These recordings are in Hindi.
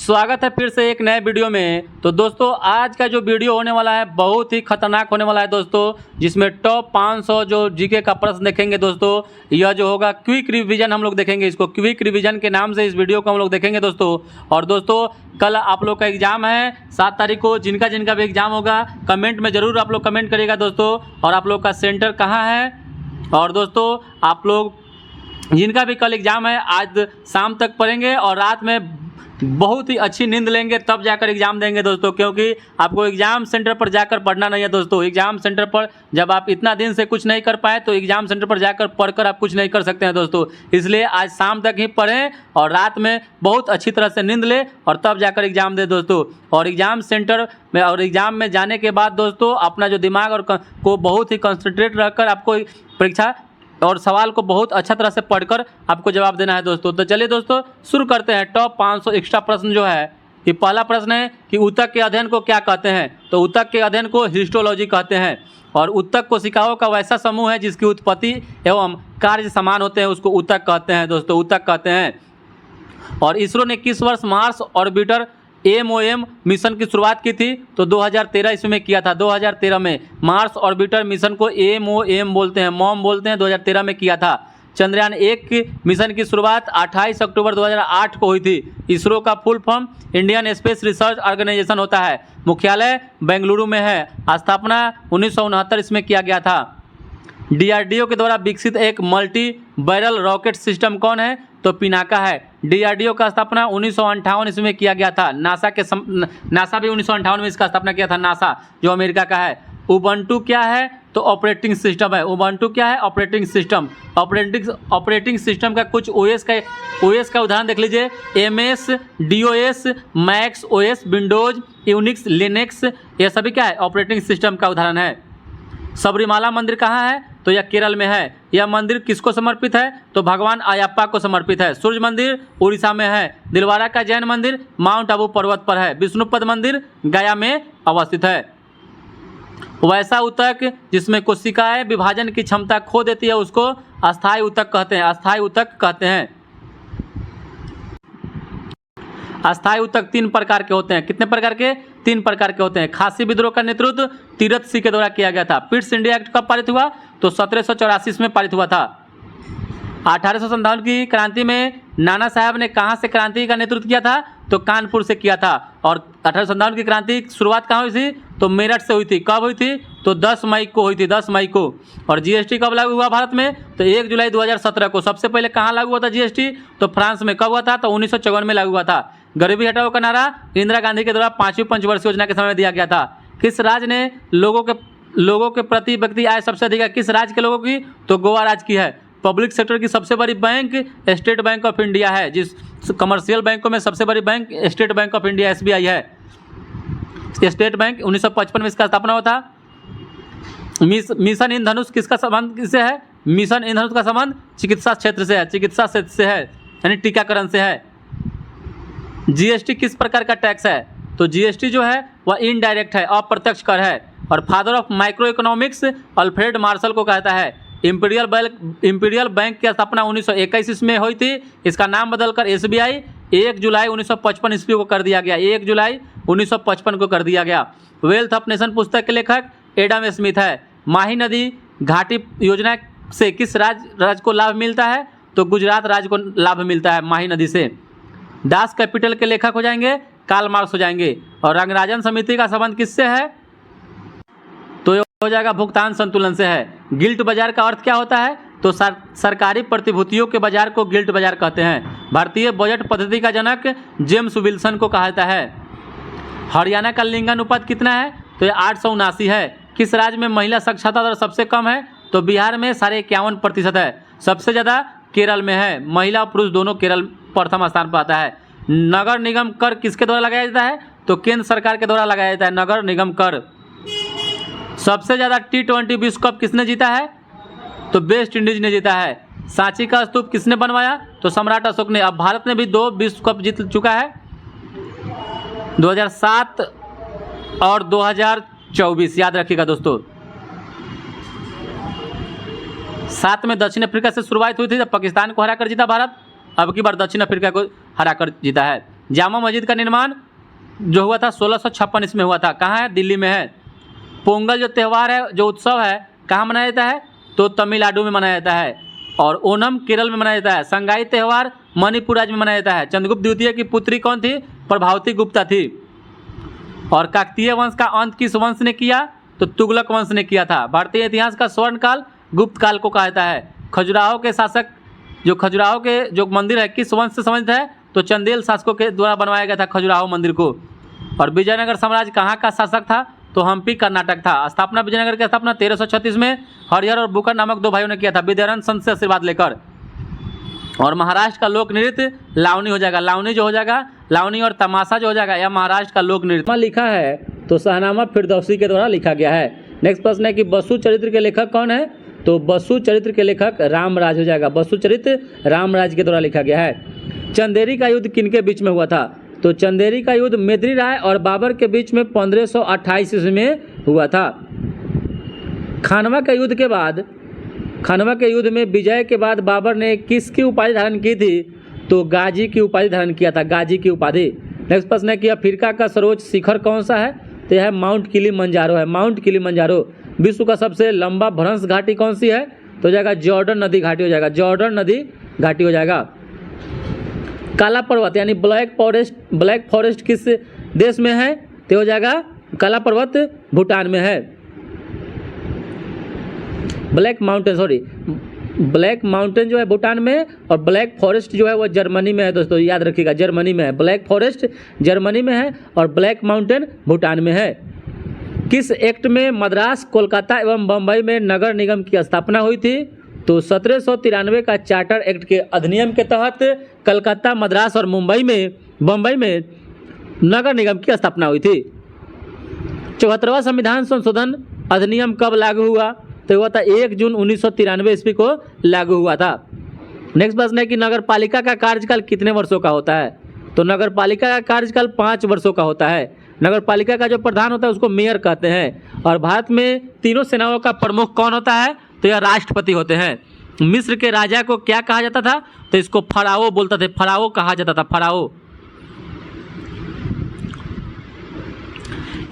स्वागत है फिर से एक नए वीडियो में। तो दोस्तों आज का जो वीडियो होने वाला है बहुत ही खतरनाक होने वाला है दोस्तों, जिसमें टॉप 500 जो जीके का प्रश्न देखेंगे दोस्तों। यह जो होगा क्विक रिवीजन हम लोग देखेंगे, इसको क्विक रिवीजन के नाम से इस वीडियो को हम लोग देखेंगे दोस्तों। और दोस्तों कल आप लोग का एग्जाम है 7 तारीख को, जिनका जिनका भी एग्जाम होगा कमेंट में ज़रूर आप लोग कमेंट करिएगा दोस्तों। और आप लोग का सेंटर कहाँ है, और दोस्तों आप लोग जिनका भी कल एग्ज़ाम है आज शाम तक पढ़ेंगे और रात में बहुत ही अच्छी नींद लेंगे तब जाकर एग्ज़ाम देंगे दोस्तों, क्योंकि आपको एग्ज़ाम सेंटर पर जाकर पढ़ना नहीं है दोस्तों। एग्ज़ाम सेंटर पर जब आप इतना दिन से कुछ नहीं कर पाए तो एग्ज़ाम सेंटर पर जाकर पढ़कर आप कुछ नहीं कर सकते हैं दोस्तों। इसलिए आज शाम तक ही पढ़ें और रात में बहुत अच्छी तरह से नींद लें और तब जाकर एग्ज़ाम दें दोस्तों। और एग्ज़ाम सेंटर में और एग्ज़ाम में जाने के बाद दोस्तों अपना जो दिमाग और को बहुत ही कंसंट्रेट रखकर आपको परीक्षा और सवाल को बहुत अच्छा तरह से पढ़कर आपको जवाब देना है दोस्तों। तो चलिए दोस्तों शुरू करते हैं। टॉप 500 एक्स्ट्रा प्रश्न जो है, ये पहला प्रश्न है कि ऊतक के अध्ययन को क्या कहते हैं। तो ऊतक के अध्ययन को हिस्टोलॉजी कहते हैं। और ऊतक कोशिकाओं का वैसा समूह है जिसकी उत्पत्ति एवं कार्य समान होते हैं, उसको ऊतक कहते हैं दोस्तों, ऊतक कहते हैं। और इसरो ने किस वर्ष मार्स ऑर्बिटर MOM मिशन की शुरुआत की थी। तो 2013 ईस्वी में किया था। 2013 में मार्स ऑर्बिटर मिशन को MOM बोलते हैं, मॉम बोलते हैं, 2013 में किया था। चंद्रयान 1 मिशन की शुरुआत 28 अक्टूबर 2008 को हुई थी। इसरो का full form Indian space research organisation होता है। मुख्यालय बेंगलुरु में है। स्थापना 1969 इसमें किया गया था। DRDO के द्वारा विकसित एक मल्टी बैरल रॉकेट सिस्टम कौन है। तो पिनाका है। DRDO का स्थापना 1958 इसमें किया गया था। नासा भी 1958 में इसका स्थापना किया था, नासा जो अमेरिका का है। उबंटू क्या है। तो ऑपरेटिंग सिस्टम है। उबंटू क्या है, ऑपरेटिंग सिस्टम। ऑपरेटिंग सिस्टम का कुछ OS का उदाहरण देख लीजिए। MS, DOS, max OS, Windows, Unix, Linux, ये सभी क्या है, ऑपरेटिंग सिस्टम का उदाहरण है। सबरीमाला मंदिर कहाँ है। तो यह केरल में है। यह मंदिर किसको समर्पित है। तो भगवान अयप्पा को समर्पित है। सूर्य मंदिर उड़ीसा में है। दिलवारा का जैन मंदिर माउंट आबू पर्वत पर है। विष्णुपद मंदिर गया में अवस्थित है। वैसा ऊतक जिसमें कोशिकाएं विभाजन की क्षमता खो देती है उसको अस्थायी ऊतक कहते हैं। अस्थायी ऊतक कहते हैं। अस्थायी ऊतक 3 प्रकार के होते हैं। कितने प्रकार के, 3 प्रकार के होते हैं। खासी विद्रोह का नेतृत्व तीरथ सिंह के द्वारा किया गया था। पिट्स इंडिया एक्ट कब पारित हुआ। तो 1784 में पारित हुआ था। 1857 की क्रांति में नाना साहब ने कहां से क्रांति का नेतृत्व किया था। तो कानपुर से किया था। और 1857 की क्रांति की शुरुआत कहाँ हुई थी। तो मेरठ से हुई थी। कब हुई थी। तो 10 मई को हुई थी, 10 मई को। और GST कब लागू हुआ भारत में। तो 1 जुलाई 2017 को। सबसे पहले कहाँ लागू हुआ था GST। तो फ्रांस में। कब हुआ था। तो 1954 में लागू हुआ था। गरीबी हटाओ का नारा इंदिरा गांधी के द्वारा 5वीं पंचवर्षीय योजना के समय में दिया गया था। किस राज्य ने लोगों के प्रति व्यक्ति आय सबसे अधिक है। किस राज्य के लोगों की। तो गोवा राज्य की है। पब्लिक सेक्टर की सबसे बड़ी bank state bank of India है। जिस कमर्शियल बैंकों में सबसे बड़ी bank state bank of India SBI है। स्टेट बैंक 1955 में इसका स्थापना हुआ था। मिशन इंद्रधनुष किसका संबंध किससे है। मिशन इंद्रधनुष का संबंध चिकित्सा क्षेत्र से है। चिकित्सा क्षेत्र से है, यानी टीकाकरण से है। GST किस प्रकार का टैक्स है। तो GST जो है वह इनडायरेक्ट है, अप्रत्यक्ष कर है। और father of micro economics Alfred Marshall को कहता है। इंपीरियल बैंक की स्थापना 1921 ईस्वी में हुई थी। इसका नाम बदलकर SBI 1 जुलाई 1955 ईस्वी को कर दिया गया। 1 जुलाई 1955 को कर दिया गया। वेल्थ ऑफ नेशन पुस्तक के लेखक एडम स्मिथ है। माही नदी घाटी योजना से किस राज्य को लाभ मिलता है। तो गुजरात राज्य को लाभ मिलता है माही नदी से। दास कैपिटल के लेखक हो जाएंगे कार्ल मार्क्स हो जाएंगे। और रंगराजन समिति का संबंध किससे है। तो ये हो जाएगा भुगतान संतुलन से है। गिल्ट बाजार का अर्थ क्या होता है। तो सरकारी प्रतिभूतियों के बाजार को गिल्ट बाजार कहते हैं। भारतीय बजट पद्धति का जनक जेम्स विल्सन को कहा जाता है। हरियाणा का लिंगानुपात कितना है। तो ये 879 है। किस राज्य में महिला साक्षरता दर सबसे कम है। तो बिहार में 51.5% है। सबसे ज़्यादा केरल में है। महिला और पुरुष दोनों केरल प्रथम स्थान पर आता है। नगर निगम कर किसके द्वारा लगाया जाता है। तो केंद्र सरकार के द्वारा लगाया जाता है नगर निगम कर। सबसे ज़्यादा T20 विश्व कप किसने जीता है। तो वेस्ट इंडीज ने जीता है। सांची का स्तूप किसने बनवाया। तो सम्राट अशोक ने। अब भारत ने भी 2 विश्व कप जीत चुका है, 2007 और 2024, याद रखिएगा दोस्तों। 7 में दक्षिण अफ्रीका से शुरुआत हुई थी, जब पाकिस्तान को हराकर जीता भारत। अब की बार दक्षिण अफ्रीका को हराकर जीता है। जामा मस्जिद का निर्माण जो हुआ था 1656 ईस्वी में हुआ था। कहाँ है? दिल्ली में है। पोंगल जो त्यौहार है, जो उत्सव है, कहाँ मनाया जाता है? तो तमिलनाडु में मनाया जाता है। और ओणम केरल में मनाया जाता है। संगाई त्यौहार मणिपुर राज्य में मनाया जाता है। चंद्रगुप्त द्वितीय की पुत्री कौन थी? प्रभावती गुप्ता थी। और काकतीय वंश का अंत किस वंश ने किया? तो तुगलक वंश ने किया था। भारतीय इतिहास का स्वर्ण काल गुप्त काल को कहा जाता है। खजुराहो के शासक, जो खजुराहो के जो मंदिर है, किस वंश से संबंधित है? तो चंदेल शासकों के द्वारा बनवाया गया था खजुराहो मंदिर को। और विजयनगर साम्राज्य कहाँ का शासक था? तो हम्पी कर्नाटक था। स्थापना विजयनगर की स्थापना 1336 में हरिहर और बुकर नामक दो भाइयों ने किया था, विद्यारण्य संत से आशीर्वाद लेकर। और महाराष्ट्र का लोक नृत्य लावनी हो जाएगा। लावनी जो हो जाएगा, लावनी और तमाशा जो हो जाएगा, यह महाराष्ट्र का लोक नृत्य लिखा है तो शाहनामा फिरदौसी के द्वारा लिखा गया है। नेक्स्ट प्रश्न है कि बसु चरित्र के लेखक कौन है? तो बसु चरित्र के लेखक रामराज हो जाएगा। बसु चरित्र रामराज के द्वारा लिखा गया है। चंदेरी का युद्ध किनके बीच में हुआ था? तो चंदेरी का युद्ध मेदिनी राय और बाबर के बीच में 1528 ईस्वी में हुआ था। खानवा के युद्ध के बाद, खानवा के युद्ध में विजय के बाद बाबर ने किसकी उपाधि धारण की थी? तो गाजी की उपाधि धारण किया था, गाजी की उपाधि। नेक्स्ट प्रश्न है कि अफ्रीका का सर्वोच्च शिखर कौन सा है? तो यह माउंट किलिमंजारो है, माउंट किलिमंजारो। विश्व का सबसे लंबा भ्रंश घाटी कौन सी है? तो हो जाएगा जॉर्डन नदी घाटी हो जाएगा, जॉर्डन नदी घाटी हो जाएगा। काला पर्वत यानी ब्लैक फॉरेस्ट किस देश में है? तो हो जाएगा काला पर्वत भूटान में है। ब्लैक माउंटेन जो है भूटान में, और ब्लैक फॉरेस्ट जो है वो जर्मनी में है। दोस्तों याद रखिएगा, जर्मनी में है। ब्लैक फॉरेस्ट जर्मनी में है और ब्लैक माउंटेन भूटान में है। किस एक्ट में मद्रास, कोलकाता एवं बम्बई में नगर निगम की स्थापना हुई थी? तो 1793 का चार्टर एक्ट के अधिनियम के तहत कलकत्ता, मद्रास और बम्बई में नगर निगम की स्थापना हुई थी। 74वां संविधान संशोधन अधिनियम कब लागू हुआ? तो हुआ था 1 जून 1993 ईस्वी को लागू हुआ था। नेक्स्ट प्रश्न है कि नगर पालिका का कार्यकाल कितने वर्षों का होता है? तो नगर पालिका का कार्यकाल 5 वर्षों का होता है। नगर पालिका का जो प्रधान होता है उसको मेयर कहते हैं। और भारत में तीनों सेनाओं का प्रमुख कौन होता है? तो यह राष्ट्रपति होते हैं। मिस्र के राजा को क्या कहा जाता था? तो इसको फराओ बोलते थे, फराओ कहा जाता था, फराओ।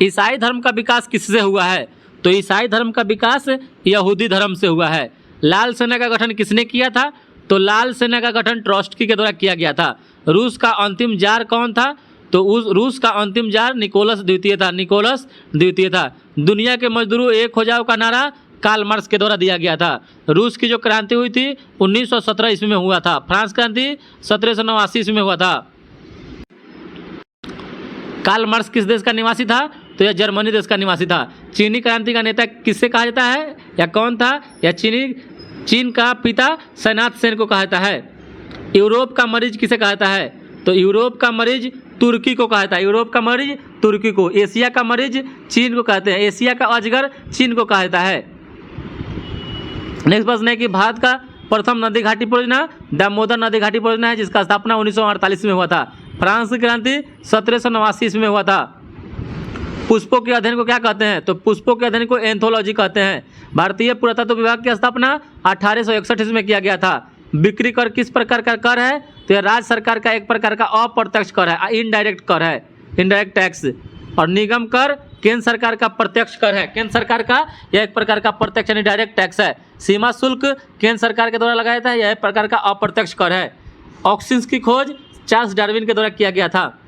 ईसाई धर्म का विकास किससे हुआ है? तो ईसाई धर्म का विकास यहूदी धर्म से हुआ है। लाल सेना का गठन किसने किया था? तो लाल सेना का गठन ट्रॉट्स्की के द्वारा किया गया था। रूस का अंतिम जार कौन था? तो उस रूस का अंतिम जार निकोलस द्वितीय था, निकोलस द्वितीय था। दुनिया के मजदूरों एक हो जाओ का नारा कार्ल मार्क्स के द्वारा दिया गया था। रूस की जो क्रांति हुई थी 1917 ईस्वी में हुआ था। फ्रांस क्रांति 1789 ईस्वी में हुआ था। कार्ल मार्क्स किस देश का निवासी था? तो यह जर्मनी देश का निवासी था। चीनी क्रांति का नेता किससे कहा जाता है या कौन था? या चीन का पिता सैनाथ सेन को कहा जाता है। यूरोप का मरीज किसे कहा जाता है? तो यूरोप का मरीज तुर्की को कहा जाता है, यूरोप का मरीज तुर्की को। एशिया का मरीज चीन को कहते हैं, एशिया का अजगर चीन को कहा जाता है। नेक्स्ट प्रश्न है कि भारत का प्रथम नदी घाटी परियोजना दामोदर नदी घाटी परियोजना है, जिसका स्थापना 1948 में हुआ था। फ्रांस की क्रांति 1789 ईस्वी में हुआ था। पुष्पों के अध्ययन को क्या कहते हैं? तो पुष्पों के अध्ययन को एंथोलॉजी कहते हैं। भारतीय पुरातत्व विभाग की स्थापना 1861 ईस्वी में किया गया था। बिक्री कर किस प्रकार का कर है? तो यह राज्य सरकार का एक प्रकार का अप्रत्यक्ष कर है, इनडायरेक्ट कर है, इनडायरेक्ट टैक्स। और निगम कर केंद्र सरकार का प्रत्यक्ष कर है, केंद्र सरकार का यह एक प्रकार का प्रत्यक्ष यानी डायरेक्ट टैक्स है। सीमा शुल्क केंद्र सरकार के द्वारा लगाया जाता है, यह एक प्रकार का अप्रत्यक्ष कर है। ऑक्सीजन की खोज चार्ल्स डार्विन के द्वारा किया गया था।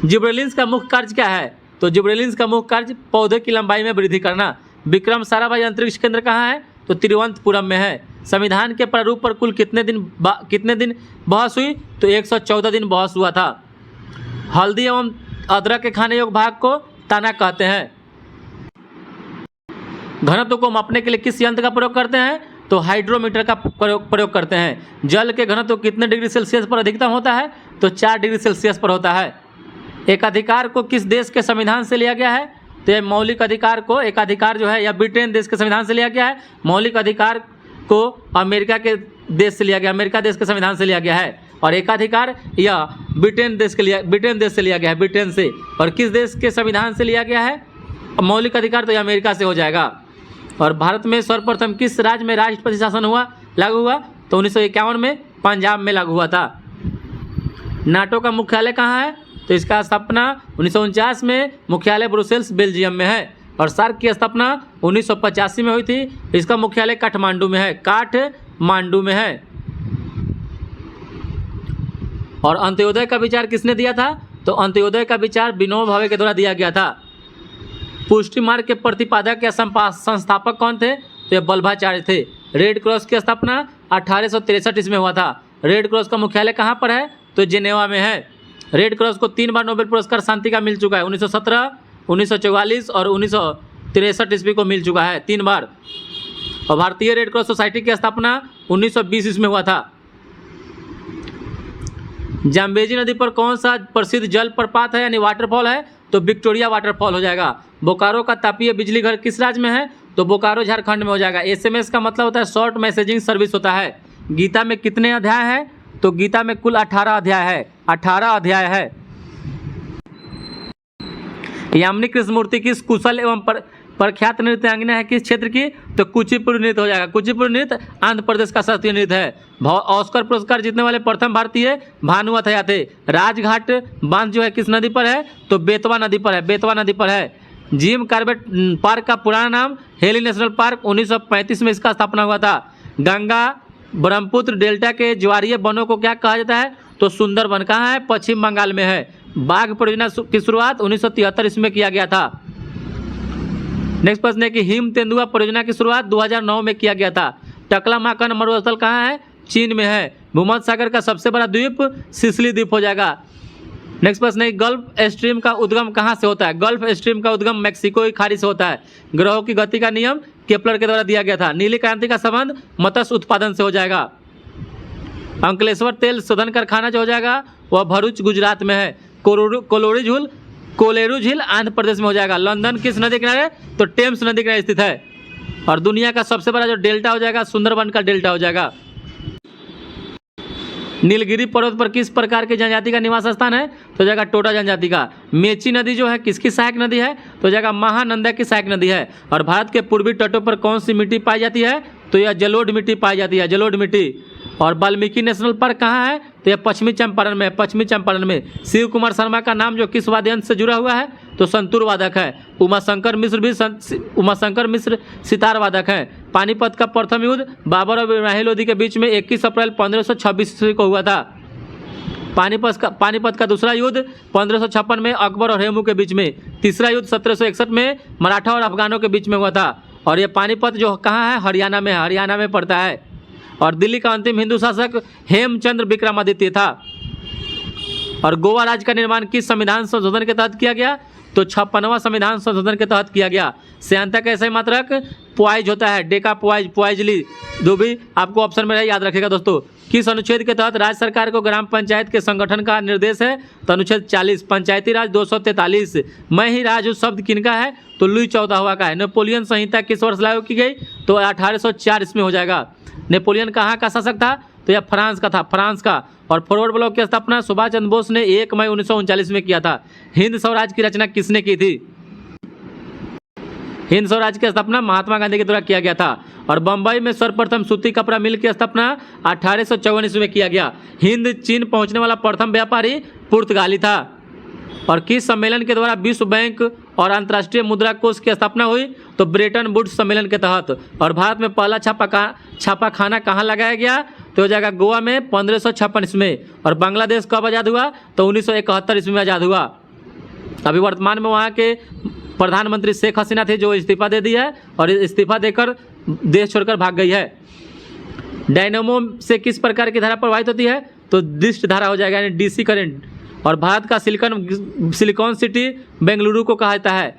जिब्रेलिन्स का मुख्य कार्य क्या है? तो जिब्रेलिन्स का मुख्य कार्य पौधे की लंबाई में वृद्धि करना। विक्रम साराभाई अंतरिक्ष केंद्र कहाँ है? तो तिरुवनंतपुरम में है। संविधान के प्रारूप पर कुल कितने दिन बहस हुई? तो 114 दिन बहस हुआ था। हल्दी एवं अदरक के खाने योग्य भाग को ताना कहते हैं। घनत्व को मापने के लिए किस यंत्र का प्रयोग करते हैं? तो हाइड्रोमीटर का प्रयोग करते हैं। जल के घनत्व कितने डिग्री सेल्सियस पर अधिकतम होता है? तो 4 डिग्री सेल्सियस पर होता है। एकाधिकार को किस देश के संविधान से लिया गया है? तो यह मौलिक अधिकार को, एकाधिकार जो है यह ब्रिटेन देश के संविधान से लिया गया है। मौलिक अधिकार को अमेरिका के देश से लिया गया, अमेरिका देश के संविधान से लिया गया है। और एकाधिकार यह ब्रिटेन देश से लिया गया है, ब्रिटेन से। और किस देश के संविधान से लिया गया है मौलिक अधिकार? तो यह अमेरिका से हो जाएगा। और भारत में सर्वप्रथम किस राज्य में राष्ट्रपति शासन लागू हुआ? तो 1951 में पंजाब में लागू हुआ था। नाटो का मुख्यालय कहाँ है? तो इसका स्थापना 1949 में मुख्यालय ब्रुसेल्स बेल्जियम में है। और सार्क की स्थापना 1985 में हुई थी। इसका मुख्यालय काठमांडू में है, काठमांडू में है। और अंत्योदय का विचार किसने दिया था? तो अंत्योदय का विचार विनोबा भावे के द्वारा दिया गया था। पुष्टि मार्ग के प्रतिपादक या संस्थापक कौन थे? तो ये वल्लभाचार्य थे। रेड क्रॉस की स्थापना 1863 ईस्वी में हुआ था। रेड क्रॉस का मुख्यालय कहाँ पर है? तो जिनेवा में है। रेड क्रॉस को 3 बार नोबेल पुरस्कार शांति का मिल चुका है, 1917, 1944 और 1963 ईस्वी को मिल चुका है 3 बार। और भारतीय रेड क्रॉस सोसाइटी की स्थापना 1920 ईस्वी में हुआ था। जाम्बेजी नदी पर कौन सा प्रसिद्ध जल प्रपात है यानी वाटरफॉल है? तो विक्टोरिया वाटरफॉल हो जाएगा। बोकारो का तापीय बिजली घर किस राज्य में है? तो बोकारो झारखंड में हो जाएगा। एसएमएस का मतलब होता है शॉर्ट मैसेजिंग सर्विस होता है। गीता में कितने अध्याय हैं? तो गीता में कुल 18 अध्याय है, 18 अध्याय है। यामिनी कृष्णमूर्ति किस कुशल एवं प्रख्यात नृत्यांगना है किस क्षेत्र की? तो कुचिपुड़ी नृत्य हो जाएगा। कुचिपुड़ी नृत्य आंध्र प्रदेश का शास्त्रीय नृत्य है। ऑस्कर पुरस्कार जीतने वाले प्रथम भारतीय भानु अथैया थे। राजघाट बांध जो है किस नदी पर है? तो बेतवा नदी पर है, बेतवा नदी पर है। जिम कॉर्बेट पार्क का पुराना नाम हेली नेशनल पार्क, 1935 में इसका स्थापना हुआ था। गंगा ब्रह्मपुत्र डेल्टा के ज्वारीय वनों को क्या कहा जाता है? तो सुंदरवन। कहाँ है? पश्चिम बंगाल में है। बाघ परियोजना की शुरुआत 1973 ईस्वी में किया गया था। नेक्स्ट प्रश्न है कि हिम तेंदुआ परियोजना की शुरुआत 2009 में किया गया था। टकलामाकन मरुस्थल कहाँ है? चीन में है। भूमध्य सागर का सबसे बड़ा द्वीप सिसिली द्वीप हो जाएगा। नेक्स्ट प्रश्न है गल्फ स्ट्रीम का उद्गम कहाँ से होता है? गल्फ स्ट्रीम का उद्गम मैक्सिको की खाड़ी से होता है। ग्रहों की गति का नियम केपलर के द्वारा दिया गया था। नीली क्रांति का संबंध मत्स्य उत्पादन से हो जाएगा। अंकलेश्वर तेल शोधन कारखाना जो हो जाएगा वह भरूच गुजरात में है। कोलेरू झील आंध्र प्रदेश में हो जाएगा। लंदन किस नदी किनारे? तो टेम्स नदी किनारे स्थित है। और दुनिया का सबसे बड़ा जो डेल्टा हो जाएगा सुंदरबन का डेल्टा हो जाएगा। नीलगिरी पर्वत पर किस प्रकार की जनजाति का निवास स्थान है? तो जाएगा टोटा जनजाति का। मेची नदी जो है किसकी सहायक नदी है? तो जाएगा महानंदा की सहायक नदी है। और भारत के पूर्वी तटों पर कौन सी मिट्टी पाई जाती है? तो यह जलोढ़ मिट्टी पाई जाती है, जलोढ़ मिट्टी। और वाल्मीकि नेशनल पार्क कहाँ है? तो यह पश्चिमी चंपारण में, पश्चिमी चंपारण में। शिव कुमार शर्मा का नाम जो किस वाद्य यंत्र से जुड़ा हुआ है? तो संतूर वादक है। उमाशंकर मिश्र सितार वादक है। पानीपत का प्रथम युद्ध बाबर और इब्राहिम लोदी के बीच में 21 अप्रैल 1526 ईस्वी को हुआ था। पानीपत का दूसरा युद्ध 1556 में अकबर और हेमू के बीच में। तीसरा युद्ध 1761 में मराठा और अफगानों के बीच में हुआ था। और ये पानीपत जो कहाँ है? हरियाणा में, हरियाणा में पड़ता है। और दिल्ली का अंतिम हिंदू शासक हेमचंद्र विक्रमादित्य था। और गोवा राज्य का निर्माण किस संविधान संशोधन के तहत किया गया? तो 56वां संविधान संशोधन के तहत किया गया। सेंता का ऐसा मात्रक पॉइज होता है, डेका पॉइज, पॉइजली, जो भी आपको ऑप्शन में याद रखेगा दोस्तों। किस अनुच्छेद के तहत राज्य सरकार को ग्राम पंचायत के संगठन का निर्देश है? तो अनुच्छेद 40। पंचायती राज 243। मैं ही राज उस शब्द किनका है? तो लुई 14वां का है। नेपोलियन संहिता किस वर्ष लागू की गई? तो 1804 इसमें हो जाएगा। नेपोलियन कहाँ का शासक था? तो यह फ्रांस का था, फ्रांस का। और फॉरवर्ड ब्लॉक की स्थापना सुभाष चंद्र बोस ने 1 मई 1939 में किया था। हिंद स्वराज की रचना किसने की थी? हिंद स्वराज की स्थापना महात्मा गांधी के द्वारा किया गया था। और बंबई में सर्वप्रथम सूती कपड़ा मिल की स्थापना 1854 ईस्वी में किया गया। हिंद चीन पहुंचने वाला प्रथम व्यापारी पुर्तगाली था। और किस सम्मेलन के द्वारा विश्व बैंक और अंतर्राष्ट्रीय मुद्रा कोष की स्थापना हुई? तो ब्रेटन वुड्स सम्मेलन के तहत। और भारत में पहला छापाखाना कहाँ लगाया गया? तो हो जाएगा गोवा में 1556 ईस्वी में। और बांग्लादेश कब आज़ाद हुआ? तो 1971 ईस्वी में आज़ाद हुआ। अभी वर्तमान में वहाँ के प्रधानमंत्री शेख हसीना थे जो इस्तीफा दे दिया है और इस्तीफा देकर देश छोड़कर भाग गई है। डायनेमो से किस प्रकार की धारा प्रवाहित होती है? तो दिष्ट धारा हो जाएगा, यानी डीसी करंट। और भारत का सिलिकॉन सिटी बेंगलुरु को कहा जाता है।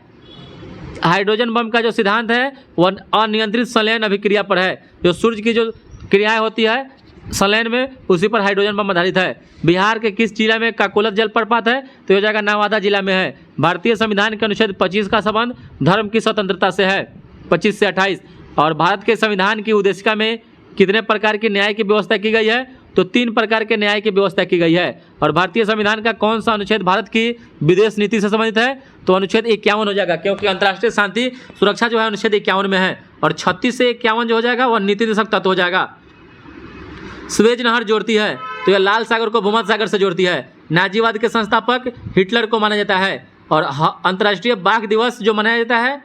हाइड्रोजन बम का जो सिद्धांत है वह अनियंत्रित संलयन अभिक्रिया पर है। जो सूर्य की जो क्रियाएं होती है संलयन में, उसी पर हाइड्रोजन बम आधारित है। बिहार के किस जिला में काकोलत जलप्रपात है? तो यह जगह नवादा जिला में है। भारतीय संविधान के अनुच्छेद 25 का संबंध धर्म की स्वतंत्रता से है, 25 से 28। और भारत के संविधान की उद्देशिका में कितने प्रकार की न्याय की व्यवस्था की गई है? तो 3 प्रकार के न्याय की व्यवस्था की गई है। और भारतीय संविधान का कौन सा अनुच्छेद भारत की विदेश नीति से संबंधित है? तो अनुच्छेद 51 हो जाएगा, क्योंकि अंतर्राष्ट्रीय शांति सुरक्षा जो है अनुच्छेद 51 में है। और 36 से 51 जो हो जाएगा वह नीति निदेशक तत्व हो जाएगा। स्वेज नहर जोड़ती है, तो यह लाल सागर को भूमध्य सागर से जोड़ती है। नाजीवाद के संस्थापक हिटलर को माना जाता है। और अंतर्राष्ट्रीय बाघ दिवस जो मनाया जाता है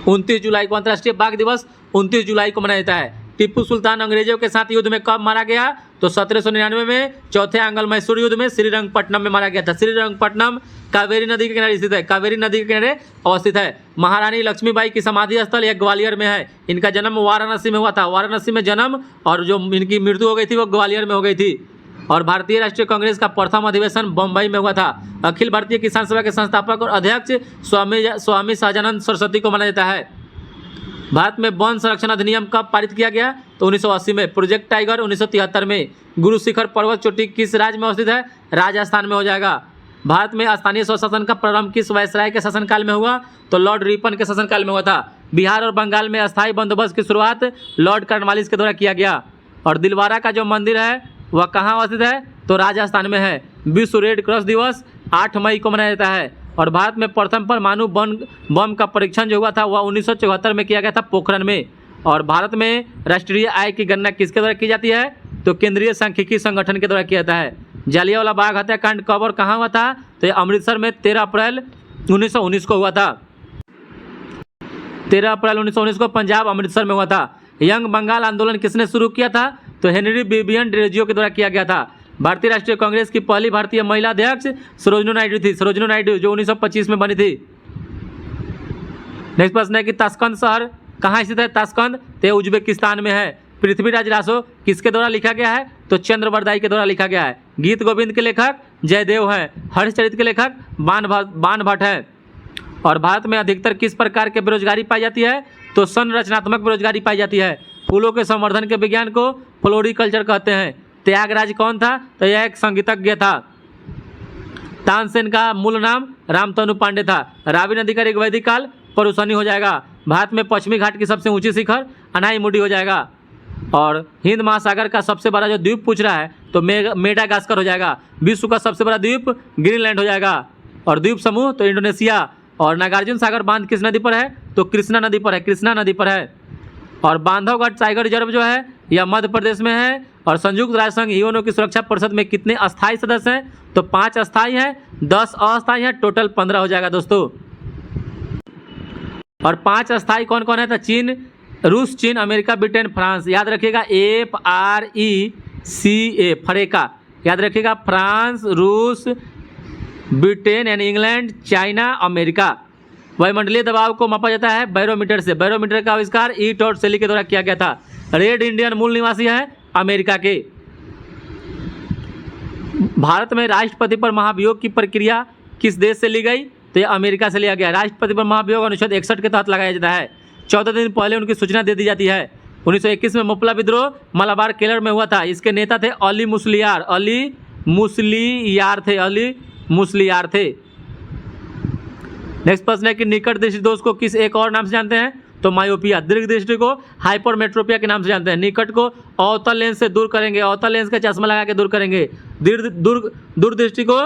29 जुलाई को, अंतर्राष्ट्रीय बाघ दिवस 29 जुलाई को मनाया जाता है। टीपू सुल्तान अंग्रेजों के साथ युद्ध में कब मारा गया? तो 1799 में चौथे आंग्ल मैसूर युद्ध में श्रीरंगपट्टनम में मारा गया था। श्रीरंगपट्टनम कावेरी नदी के किनारे स्थित है, कावेरी नदी के किनारे अवस्थित है। महारानी लक्ष्मीबाई की समाधि स्थल यह ग्वालियर में है। इनका जन्म वाराणसी में हुआ था, वाराणसी में जन्म, और जो इनकी मृत्यु हो गई थी वो ग्वालियर में हो गई थी। और भारतीय राष्ट्रीय कांग्रेस का प्रथम अधिवेशन बम्बई में हुआ था। अखिल भारतीय किसान सभा के संस्थापक और अध्यक्ष स्वामी सहजानंद सरस्वती को माना जाता है। भारत में वन संरक्षण अधिनियम कब पारित किया गया? तो 1980 में। प्रोजेक्ट टाइगर 1973 में। गुरु शिखर पर्वत चोटी किस राज्य में अवस्थित है? राजस्थान में हो जाएगा। भारत में स्थानीय स्वशासन का प्रारंभ किस वायसराय के शासनकाल में हुआ? तो लॉर्ड रिपन के शासनकाल में हुआ था। बिहार और बंगाल में अस्थायी बंदोबस्त की शुरुआत लॉर्ड कॉर्नवालिस के द्वारा किया गया। और दिलवारा का जो मंदिर है वह कहाँ अवस्थित है? तो राजस्थान में है। विश्व रेड क्रॉस दिवस 8 मई को मनाया जाता है। और भारत में प्रथम परमाणु बम का परीक्षण जो हुआ था वह 1974 में किया गया था, पोखरण में। और भारत में राष्ट्रीय आय की गणना किसके द्वारा की जाती है? तो केंद्रीय सांख्यिकी संगठन के द्वारा किया जाता है। जालियांवाला बाग हत्याकांड कब और कहाँ हुआ था? तो ये अमृतसर में 13 अप्रैल 1919 को हुआ था। 13 अप्रैल 1919 को पंजाब अमृतसर में हुआ था। यंग बंगाल आंदोलन किसने शुरू किया था? तो हेनरी विवियन डेरोजियो के द्वारा किया गया था। भारतीय राष्ट्रीय कांग्रेस की पहली भारतीय महिला अध्यक्ष सरोजिनी नायडू थी, सरोजिनी नायडू, जो 1925 में बनी थी। नेक्स्ट प्रश्न है कि ताशकंद शहर कहाँ स्थित है? ताशकंद तो उज्बेकिस्तान में है। पृथ्वीराज रासो किसके द्वारा लिखा गया है? तो चंद्रवरदाई के द्वारा लिखा गया है। गीत गोविंद के लेखक जयदेव हैं। हर्षचरित के लेखक बाण भट्ट है। और भारत में अधिकतर किस प्रकार के बेरोजगारी पाई जाती है? तो संरचनात्मक बेरोजगारी पाई जाती है। फूलों के संवर्धन के विज्ञान को फ्लोरिकल्चर कहते हैं। त्यागराज कौन था? तो यह एक संगीतज्ञ था। तानसेन का मूल नाम रामतनु पांडे था। रावी नदी का ऋग्वैदिक काल परुशनी हो जाएगा। भारत में पश्चिमी घाट की सबसे ऊंची शिखर अनाईमुडी हो जाएगा। और हिंद महासागर का सबसे बड़ा जो द्वीप पूछ रहा है तो मेडागास्कर हो जाएगा। विश्व का सबसे बड़ा द्वीप ग्रीनलैंड हो जाएगा। और द्वीप समूह तो इंडोनेशिया। और नागार्जुन सागर बांध किस नदी पर है? तो कृष्णा नदी पर है, कृष्णा नदी पर है। और बांधवगढ़ टाइगर रिजर्व जो है यह मध्य प्रदेश में है। और संयुक्त राष्ट्र संघ यूएनओ की सुरक्षा परिषद में कितने अस्थायी सदस्य हैं? तो 5 अस्थायी हैं, 10 अस्थायी हैं, टोटल 15 हो जाएगा दोस्तों। और 5 अस्थायी कौन कौन है? तो चीन, रूस, चीन, अमेरिका, ब्रिटेन, फ्रांस। याद रखिएगा FRECA, फरेका याद रखिएगा। फ्रांस, रूस, ब्रिटेन यानी इंग्लैंड, चाइना, अमेरिका। वायुमंडलीय दबाव को मापा जाता है बैरोमीटर से। बैरोमीटर का आविष्कार ई टॉर्च सेली के द्वारा किया गया था। रेड इंडियन मूल निवासी है अमेरिका के। भारत में राष्ट्रपति पर महाभियोग की प्रक्रिया किस देश से ली गई? तो यह अमेरिका से लिया गया। राष्ट्रपति पर महाभियोग अनुच्छेद 61 के तहत लगाया जाता है। 14 दिन पहले उनकी सूचना दे दी जाती है। 1921 में मुपला विद्रोह मलाबार केरल में हुआ था। इसके नेता थे अली मुस्लियार, अली मुस्लियार थे। नेक्स्ट प्रश्न है कि निकट दृष्टि दोष को किस एक और नाम से जानते हैं? तो मायोपिया। दीर्घ दृष्टि को हाइपरमेट्रोपिया के नाम से जानते हैं। निकट को अवतल लेंस से दूर करेंगे, अवतल लेंस का चश्मा लगा के दूर करेंगे। दूरदृष्टि को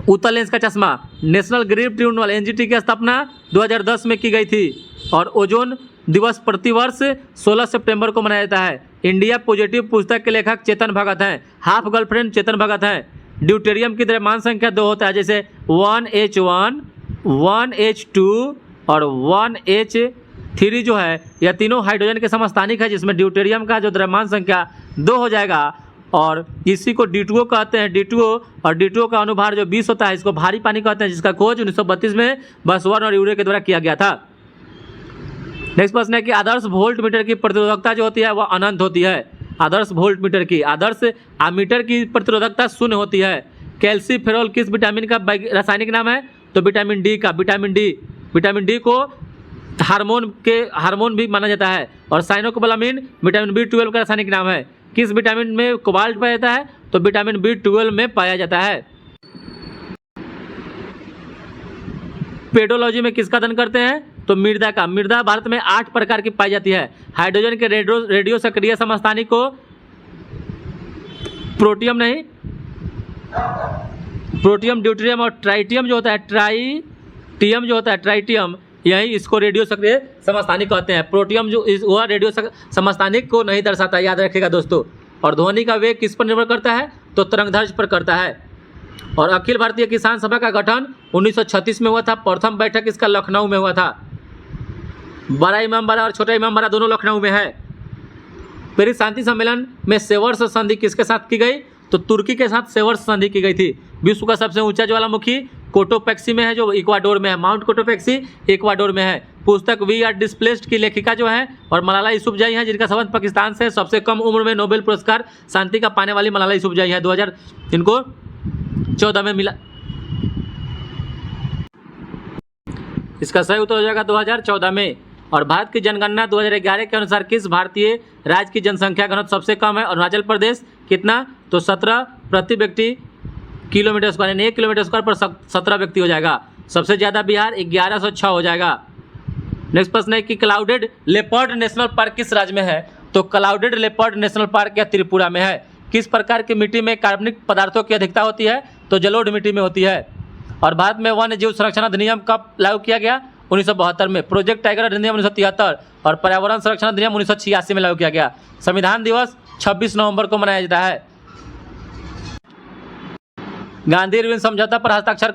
उत्तल लेंस का चश्मा। नेशनल ग्रीन ट्रिब्यूनल NGT की स्थापना 2010 में की गई थी। और ओजोन दिवस प्रतिवर्ष 16 सितंबर को मनाया जाता है। इंडिया पॉजिटिव पुस्तक के लेखक चेतन भगत हैं। हाफ गर्लफ्रेंड चेतन भगत हैं। ड्यूटेरियम की द्रव्यमान संख्या 2 होता है, जैसे 1H1, 1H2 और 1H3 जो है यह तीनों हाइड्रोजन के समस्थानिक है, जिसमें ड्यूटेरियम का जो द्रव्यमान संख्या 2 हो जाएगा। और इसी को D2O कहते हैं, D2O। और D2O का अनुभार जो 20 होता है इसको भारी पानी कहते हैं, जिसका खोज 1932 में बसवर्न और यूरे के द्वारा किया गया था। नेक्स्ट प्रश्न है कि आदर्श वोल्ट मीटर की प्रतिरोधकता जो होती है वह अनंत होती है। आदर्श वोल्ट मीटर की, आदर्श आमीटर की प्रतिरोधकता 0 होती है। कैल्सीफेरॉल किस विटामिन का रासायनिक नाम है? तो विटामिन डी का। विटामिन डी को हार्मोन भी माना जाता है। और साइनोकोबालामिन विटामिन B12 का रासायनिक नाम है। किस विटामिन में कोबाल्ट पाया जाता है? तो विटामिन B12 में पाया जाता है। पेडोलॉजी में किसका अध्ययन करते हैं? तो मृदा का। मृदा भारत में 8 प्रकार की पाई जाती है। हाइड्रोजन के रेडियो सक्रिय समस्थानिक को प्रोटियम नहीं, प्रोटियम, ड्यूटेरियम और ट्राइटियम जो होता है, ट्राइटियम जो होता है, ट्राइटियम, यही इसको रेडियो सक्रिय समस्थानिक कहते हैं। प्रोटियम जो वह रेडियो समस्थानिक को नहीं दर्शाता, याद रखिएगा दोस्तों। और ध्वनि का वेग किस पर निर्भर करता है? तो तरंगध्वज पर करता है। और अखिल भारतीय किसान सभा का गठन 1936 में हुआ था। प्रथम बैठक इसका लखनऊ में हुआ था। बड़ा इमामबाड़ा और छोटा इमामबाड़ा दोनों लखनऊ में है। पेरिस शांति सम्मेलन में सेवर्स संधि किसके साथ की गई? तो तुर्की के साथ सेवर्स संधि की गई थी। विश्व का सबसे ऊंचा ज्वालामुखी कोटोपैक्सी में है, जो इक्वाडोर में है। माउंट कोटोपैक्सी इक्वाडोर में है। पुस्तक वी आर डिस्प्लेस्ड की लेखिका जो है और मलाला यूसुफजई हैं, जिनका संबंध पाकिस्तान से। सबसे कम उम्र में नोबेल पुरस्कार शांति का पाने वाली मलाला यूसुफजई है। 2014 में मिला। इसका सही उत्तर हो जाएगा 2014 में। और भारत की जनगणना 2011 के अनुसार किस भारतीय राज्य की जनसंख्या घनत्व सबसे कम है? अरुणाचल प्रदेश। कितना? तो 17 प्रति व्यक्ति किलोमीटर स्क्वायर, यानी 1 किलोमीटर स्क्वायर पर 17 व्यक्ति हो जाएगा। सबसे ज़्यादा बिहार 1106 हो जाएगा। नेक्स्ट प्रश्न है कि क्लाउडेड लेपर्ड नेशनल पार्क किस राज्य में है? तो क्लाउडेड लेपर्ड नेशनल पार्क या त्रिपुरा में है। किस प्रकार की मिट्टी में कार्बनिक पदार्थों की अधिकता होती है? तो जलोढ़ मिट्टी में होती है। और भारत में वन्य जीव संरक्षण अधिनियम कब लागू किया गया? 1972 में। प्रोजेक्ट टाइगर अधिनियम 1973 और पर्यावरण संरक्षण अधिनियम 1986 में लागू किया गया। संविधान दिवस 26 नवंबर को मनाया जाता है। गांधी इरविन समझौता पर हस्ताक्षर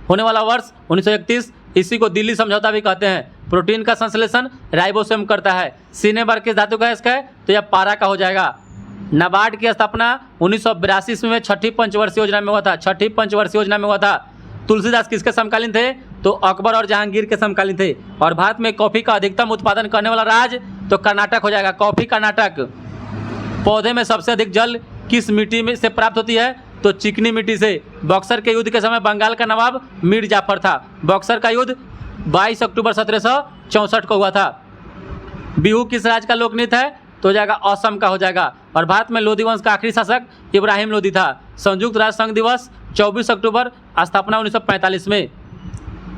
होने वाला वर्ष 1931। इसी को दिल्ली समझौता भी कहते हैं। प्रोटीन का संश्लेषण राइबोसोम करता है। सीने बार किस धातु का इसका है? तो यह पारा का हो जाएगा। नाबार्ड की स्थापना 1982 में छठी पंचवर्षीय योजना में हुआ था। छठी पंचवर्षीय योजना में हुआ था। तुलसीदास किसके समकालीन थे? तो अकबर और जहांगीर के समकालीन थे। और भारत में कॉफी का अधिकतम उत्पादन करने वाला राज्य तो कर्नाटक हो जाएगा। कॉफी कर्नाटक। पौधे में सबसे अधिक जल किस मिट्टी में से प्राप्त होती है? तो चिकनी मिट्टी से। बक्सर के युद्ध के समय बंगाल का नवाब मीर जाफर था। बक्सर का युद्ध 22 अक्टूबर 1764 को हुआ था। बिहू किस राज्य का लोकनृत्य है? तो हो जाएगा असम का हो जाएगा। और भारत में लोधी वंश का आखिरी शासक इब्राहिम लोधी था। संयुक्त राष्ट्र संघ दिवस 24 अक्टूबर, स्थापना 1945 में।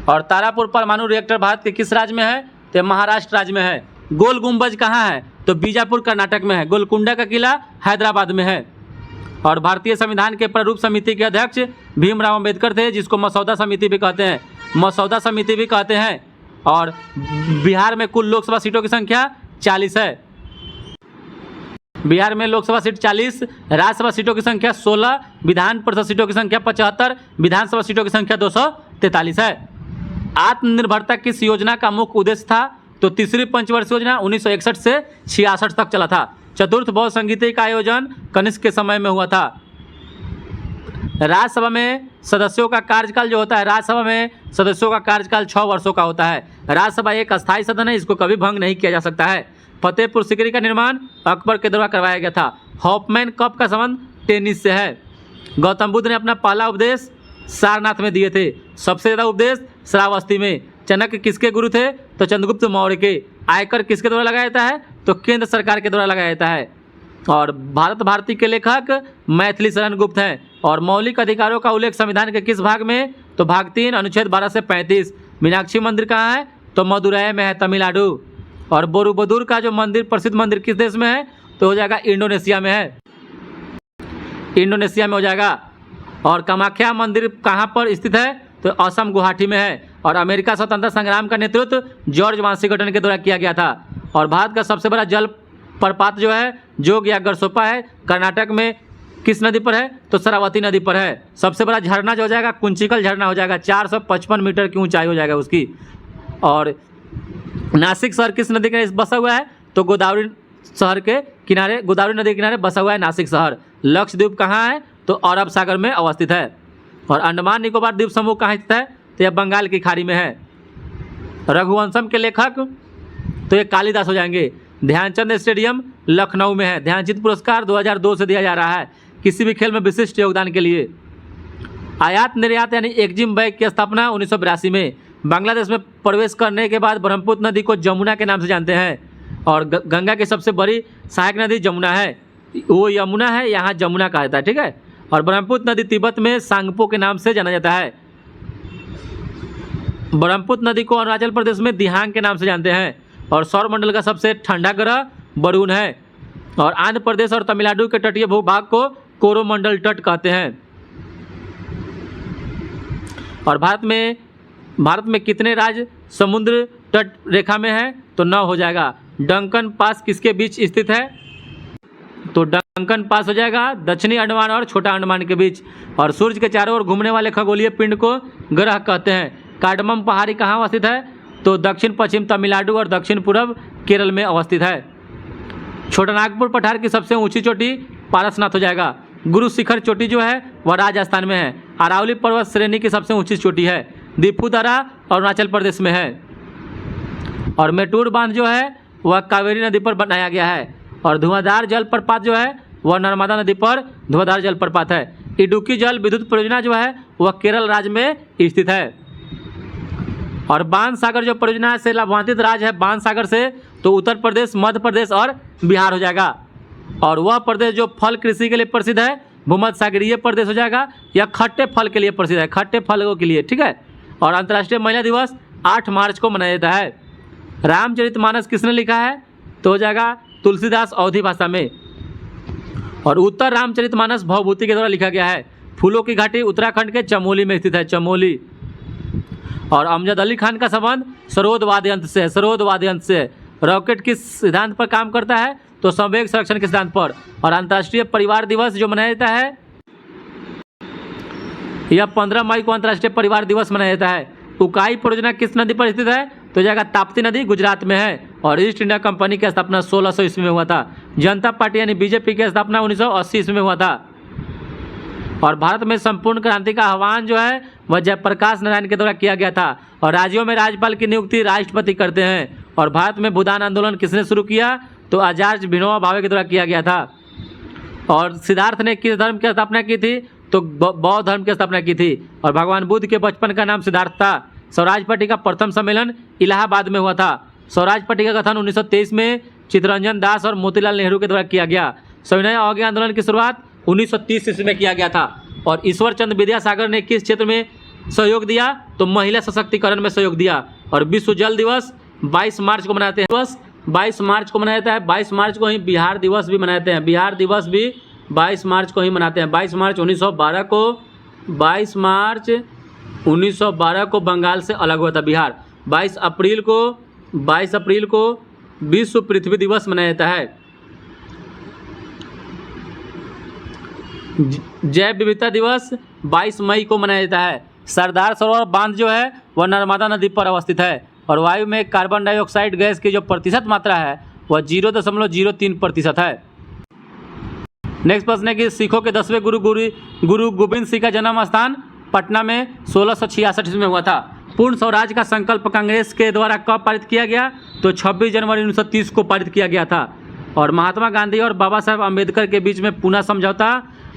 और तारापुर परमाणु रिएक्टर भारत के किस राज्य में है? तो महाराष्ट्र राज्य में है। गोल गुंबज कहाँ है? तो बीजापुर कर्नाटक में है। गोलकुंडा का किला हैदराबाद में है। और भारतीय संविधान के प्रारूप समिति के अध्यक्ष भीमराव अंबेडकर थे, जिसको मसौदा समिति भी कहते हैं। मसौदा समिति भी कहते हैं। और बिहार में कुल लोकसभा सीटों की संख्या 40 है। बिहार में लोकसभा सीट 40, राज्यसभा सीटों की संख्या 16, विधान परिषद सीटों की संख्या 75, विधानसभा सीटों की संख्या 243 है। आत्मनिर्भरता किस योजना का मुख्य उद्देश्य था? तो तीसरी पंचवर्षीय योजना 1961 से 66 तक चला था। चतुर्थ बौद्ध संगीत का आयोजन कनिष्क के समय में हुआ था। राज्यसभा में सदस्यों का कार्यकाल जो होता है, राज्यसभा में सदस्यों का कार्यकाल 6 वर्षों का होता है। राज्यसभा एक अस्थायी सदन है, इसको कभी भंग नहीं किया जा सकता है। फतेहपुर सीकरी का निर्माण अकबर के द्वारा करवाया गया था। हॉफमैन कप का संबंध टेनिस से है। गौतम बुद्ध ने अपना पहला उपदेश सारनाथ में दिए थे। सबसे ज़्यादा उपदेश श्रावस्ती में। चाणक्य किसके गुरु थे? तो चंद्रगुप्त मौर्य के। आयकर किसके द्वारा लगाया जाता है? तो केंद्र सरकार के द्वारा लगाया जाता है। और भारत भारती के लेखक मैथिली शरण गुप्त हैं। और मौलिक अधिकारों का उल्लेख संविधान के किस भाग में? तो भाग 3 अनुच्छेद 12 से 35। मीनाक्षी मंदिर कहाँ है? तो मदुरै में है, तमिलनाडु। और बोरोबुदुर का जो मंदिर, प्रसिद्ध मंदिर किस देश में है? तो हो जाएगा इंडोनेशिया में है। इंडोनेशिया में हो जाएगा। और कामाख्या मंदिर कहाँ पर स्थित है? तो असम गुवाहाटी में है। और अमेरिका स्वतंत्रता संग्राम का नेतृत्व जॉर्ज वाशिंगटन के द्वारा किया गया था। और भारत का सबसे बड़ा जल प्रपात जो है जोग या गरसोपा है, कर्नाटक में किस नदी पर है? तो शरावती नदी पर है। सबसे बड़ा झरना जो हो जाएगा कुंचिकल झरना हो जाएगा। 455 मीटर की ऊंचाई हो जाएगा उसकी। और नासिक शहर किस नदी के बसा हुआ है? तो गोदावरी शहर के किनारे, गोदावरी नदी के किनारे बसा हुआ है नासिक शहर। लक्षद्वीप कहाँ है? तो अरब सागर में अवस्थित है। और अंडमान निकोबार द्वीप समूह कहाँ स्थित है? तो यह बंगाल की खाड़ी में है। रघुवंशम के लेखक तो ये कालिदास हो जाएंगे। ध्यानचंद स्टेडियम लखनऊ में है। ध्यानचंद पुरस्कार 2002 से दिया जा रहा है किसी भी खेल में विशिष्ट योगदान के लिए। आयात निर्यात यानी एक्जिम बैंक की स्थापना 1982 में। बांग्लादेश में प्रवेश करने के बाद ब्रह्मपुत्र नदी को जमुना के नाम से जानते हैं। और गंगा की सबसे बड़ी सहायक नदी जमुना है, वो यमुना है, यहाँ जमुना कहा जाता है, ठीक है। और ब्रह्मपुत्र नदी तिब्बत में सांगपो के नाम से जाना जाता है। ब्रह्मपुत्र नदी को अरुणाचल प्रदेश में दिहांग के नाम से जानते हैं। और सौरमंडल का सबसे ठंडा ग्रह वरुण है। और आंध्र प्रदेश और तमिलनाडु के तटीय भूभाग को कोरोमंडल तट कहते हैं। और भारत में कितने राज्य समुद्र तट रेखा में है? तो 9 हो जाएगा। डंकन पास किसके बीच स्थित है? तो अंकन पास हो जाएगा दक्षिणी अंडमान और छोटा अंडमान के बीच। और सूर्य के चारों ओर घूमने वाले खगोलीय पिंड को ग्रह कहते हैं। कार्डमम पहाड़ी कहाँ अवस्थित है? तो दक्षिण पश्चिम तमिलनाडु और दक्षिण पूर्व केरल में अवस्थित है। छोटा नागपुर पठार की सबसे ऊंची चोटी पारसनाथ हो जाएगा। गुरु शिखर चोटी जो है वह राजस्थान में है। अरावली पर्वत श्रेणी की सबसे ऊंची चोटी है। दीफूदरा अरुणाचल प्रदेश में है। और मेटूर बांध जो है वह कावेरी नदी पर बनाया गया है। और धुआंधार जलप्रपात जो है वह नर्मदा नदी पर धुआंधार जलप्रपात है। इडुक्की जल विद्युत परियोजना जो है वह केरल राज्य में स्थित है। और बाण सागर जो परियोजना से लाभान्वित राज्य है बाण सागर से, तो उत्तर प्रदेश, मध्य प्रदेश और बिहार हो जाएगा। और वह प्रदेश जो फल कृषि के लिए प्रसिद्ध है भूमध्य सागरीय प्रदेश हो जाएगा, या खट्टे फल के लिए प्रसिद्ध है, खट्टे फलों के लिए, ठीक है। और अंतर्राष्ट्रीय महिला दिवस 8 मार्च को मनाया जाता है। रामचरितमानस किसने लिखा है? तो हो जाएगा तुलसीदास अवधी भाषा में। और उत्तर रामचरितमानस भवभूति के द्वारा लिखा गया है। फूलों की घाटी उत्तराखंड के चमोली में स्थित है, चमोली। और अमजद अली खान का संबंध सरोद वाद्य यंत्र से है, सरोद वाद्य यंत्र से। रॉकेट किस सिद्धांत पर काम करता है? तो संवेग संरक्षण के सिद्धांत पर। और अंतर्राष्ट्रीय परिवार दिवस जो मनाया जाता है यह 15 मई को अंतर्राष्ट्रीय परिवार दिवस मनाया जाता है। उकाई परियोजना किस नदी पर स्थित है? तो जाएगा ताप्ती नदी, गुजरात में है। और ईस्ट इंडिया कंपनी की स्थापना 1600 ईस्वी में हुआ था। जनता पार्टी यानी बीजेपी की स्थापना 1980 ईस्वी में हुआ था। और भारत में संपूर्ण क्रांति का आह्वान जो है वह जयप्रकाश नारायण के द्वारा किया गया था। और राज्यों में राज्यपाल की नियुक्ति राष्ट्रपति करते हैं। और भारत में भूदान आंदोलन किसने शुरू किया? तो आचार्य विनोबा भावे के द्वारा किया गया था। और सिद्धार्थ ने किस धर्म की स्थापना की थी? तो बौद्ध धर्म की स्थापना की थी। और भगवान बुद्ध के बचपन का नाम सिद्धार्थ था। स्वराज पार्टी का प्रथम सम्मेलन इलाहाबाद में हुआ था। स्वराज पार्टी का गठन 1923 में चित्तरंजन दास और मोतीलाल नेहरू के द्वारा किया गया। सविनय अवज्ञा आंदोलन की शुरुआत 1930 ईस्वी में किया गया था। और ईश्वर चंद्र विद्यासागर ने किस क्षेत्र में सहयोग दिया? तो महिला सशक्तिकरण में सहयोग दिया। और विश्व जल दिवस 22 मार्च को मनाते हैं। दिवस 22 मार्च को मनाया जाता है। 22 मार्च को ही बिहार दिवस भी मनाते हैं। बिहार दिवस भी 22 मार्च को ही मनाते हैं। 22 मार्च 1912 को 22 मार्च 1912 को बंगाल से अलग हुआ था बिहार। 22 अप्रैल को विश्व पृथ्वी दिवस मनाया जाता है। जैव विविधता दिवस 22 मई को मनाया जाता है। सरदार सरोवर बांध जो है वह नर्मदा नदी पर अवस्थित है। और वायु में कार्बन डाइऑक्साइड गैस की जो प्रतिशत मात्रा है वह 0.03% है। नेक्स्ट प्रश्न है कि सिखों के 10वें गुरु गोविंद सिंह का जन्म स्थान पटना में 1666 ईस्वी में हुआ था। पूर्ण स्वराज का संकल्प कांग्रेस के द्वारा कब पारित किया गया? तो 26 जनवरी 1930 को पारित किया गया था। और महात्मा गांधी और बाबा साहब अम्बेडकर के बीच में पूना समझौता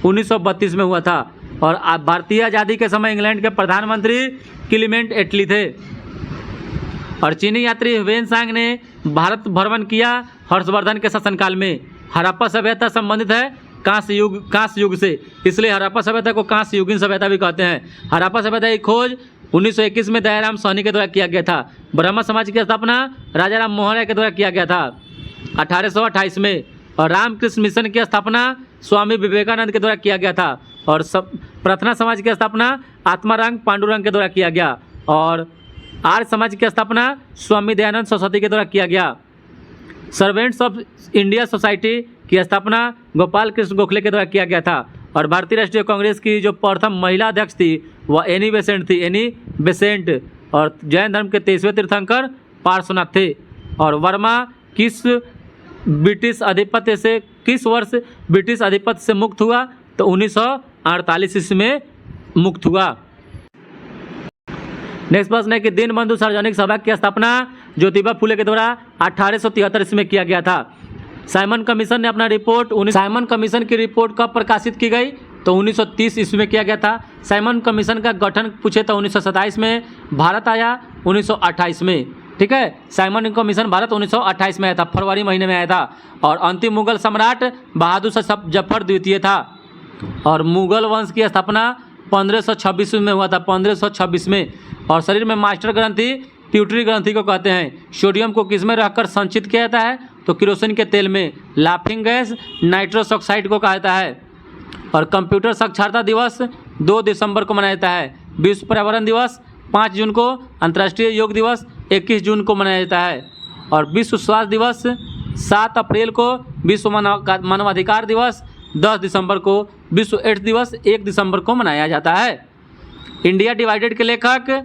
1932 में हुआ था। और भारतीय आज़ादी के समय इंग्लैंड के प्रधानमंत्री क्लीमेंट एटली थे। और चीनी यात्री ह्वेनसांग ने भारत भ्रमण किया हर्षवर्धन के शासनकाल में। हड़प्पा सभ्यता संबंधित है कांस्य युग से, इसलिए हड़प्पा सभ्यता को कांस्य युगीन सभ्यता भी कहते हैं। हड़प्पा सभ्यता की खोज 1921 में दयाराम साहनी के द्वारा किया गया था। ब्रह्म समाज की स्थापना राजा राम मोहन राय के द्वारा किया गया था 1828 में। और रामकृष्ण मिशन की स्थापना स्वामी विवेकानंद के द्वारा किया गया था। और प्रार्थना समाज की स्थापना आत्माराम पांडुरंग के द्वारा किया गया। और आर्य समाज की स्थापना स्वामी दयानंद सरस्वती के द्वारा किया गया। सर्वेंट्स ऑफ इंडिया सोसाइटी की स्थापना गोपाल कृष्ण गोखले के द्वारा किया गया था। और भारतीय राष्ट्रीय कांग्रेस की जो प्रथम महिला अध्यक्ष थी वह एनी बेसेंट थी, एनी बेसेंट। और जैन धर्म के 23वें तीर्थंकर पार्श्वनाथ थे। और वर्मा किस वर्ष ब्रिटिश आधिपत्य से मुक्त हुआ? तो 1948 ईस्वी में मुक्त हुआ। नेक्स्ट प्रश्न है कि दीनबंधु सार्वजनिक सभा की स्थापना ज्योतिबा फुले के द्वारा 1873 ईस्वी में किया गया था। साइमन कमीशन ने अपना रिपोर्ट साइमन कमीशन की रिपोर्ट कब प्रकाशित की गई? तो 1930 ईस्वी में किया गया था। साइमन कमीशन का गठन पूछे तो 1927 में, भारत आया 1928 में, ठीक है। साइमन कमीशन भारत 1928 में आया था, फरवरी महीने में आया था। और अंतिम मुगल सम्राट बहादुर शाह जफर द्वितीय था। और मुगल वंश की स्थापना 1526 में हुआ था, 1526 में। और शरीर में मास्टर ग्रंथि प्यूटरी ग्रंथि को कहते हैं। सोडियम को किस में रहकर संचित किया जाता है? तो केरोसिन के तेल में। लाफिंग गैस नाइट्रस ऑक्साइड को कहा जाता है। और कंप्यूटर साक्षरता दिवस 2 दिसंबर को मनाया जाता है। विश्व पर्यावरण दिवस 5 जून को, अंतर्राष्ट्रीय योग दिवस 21 जून को मनाया जाता है। और विश्व स्वास्थ्य दिवस 7 अप्रैल को, विश्व मानवाधिकार दिवस 10 दिसंबर को। विश्व एड्स दिवस 1 दिसंबर को मनाया जाता है। इंडिया डिवाइडेड के लेखक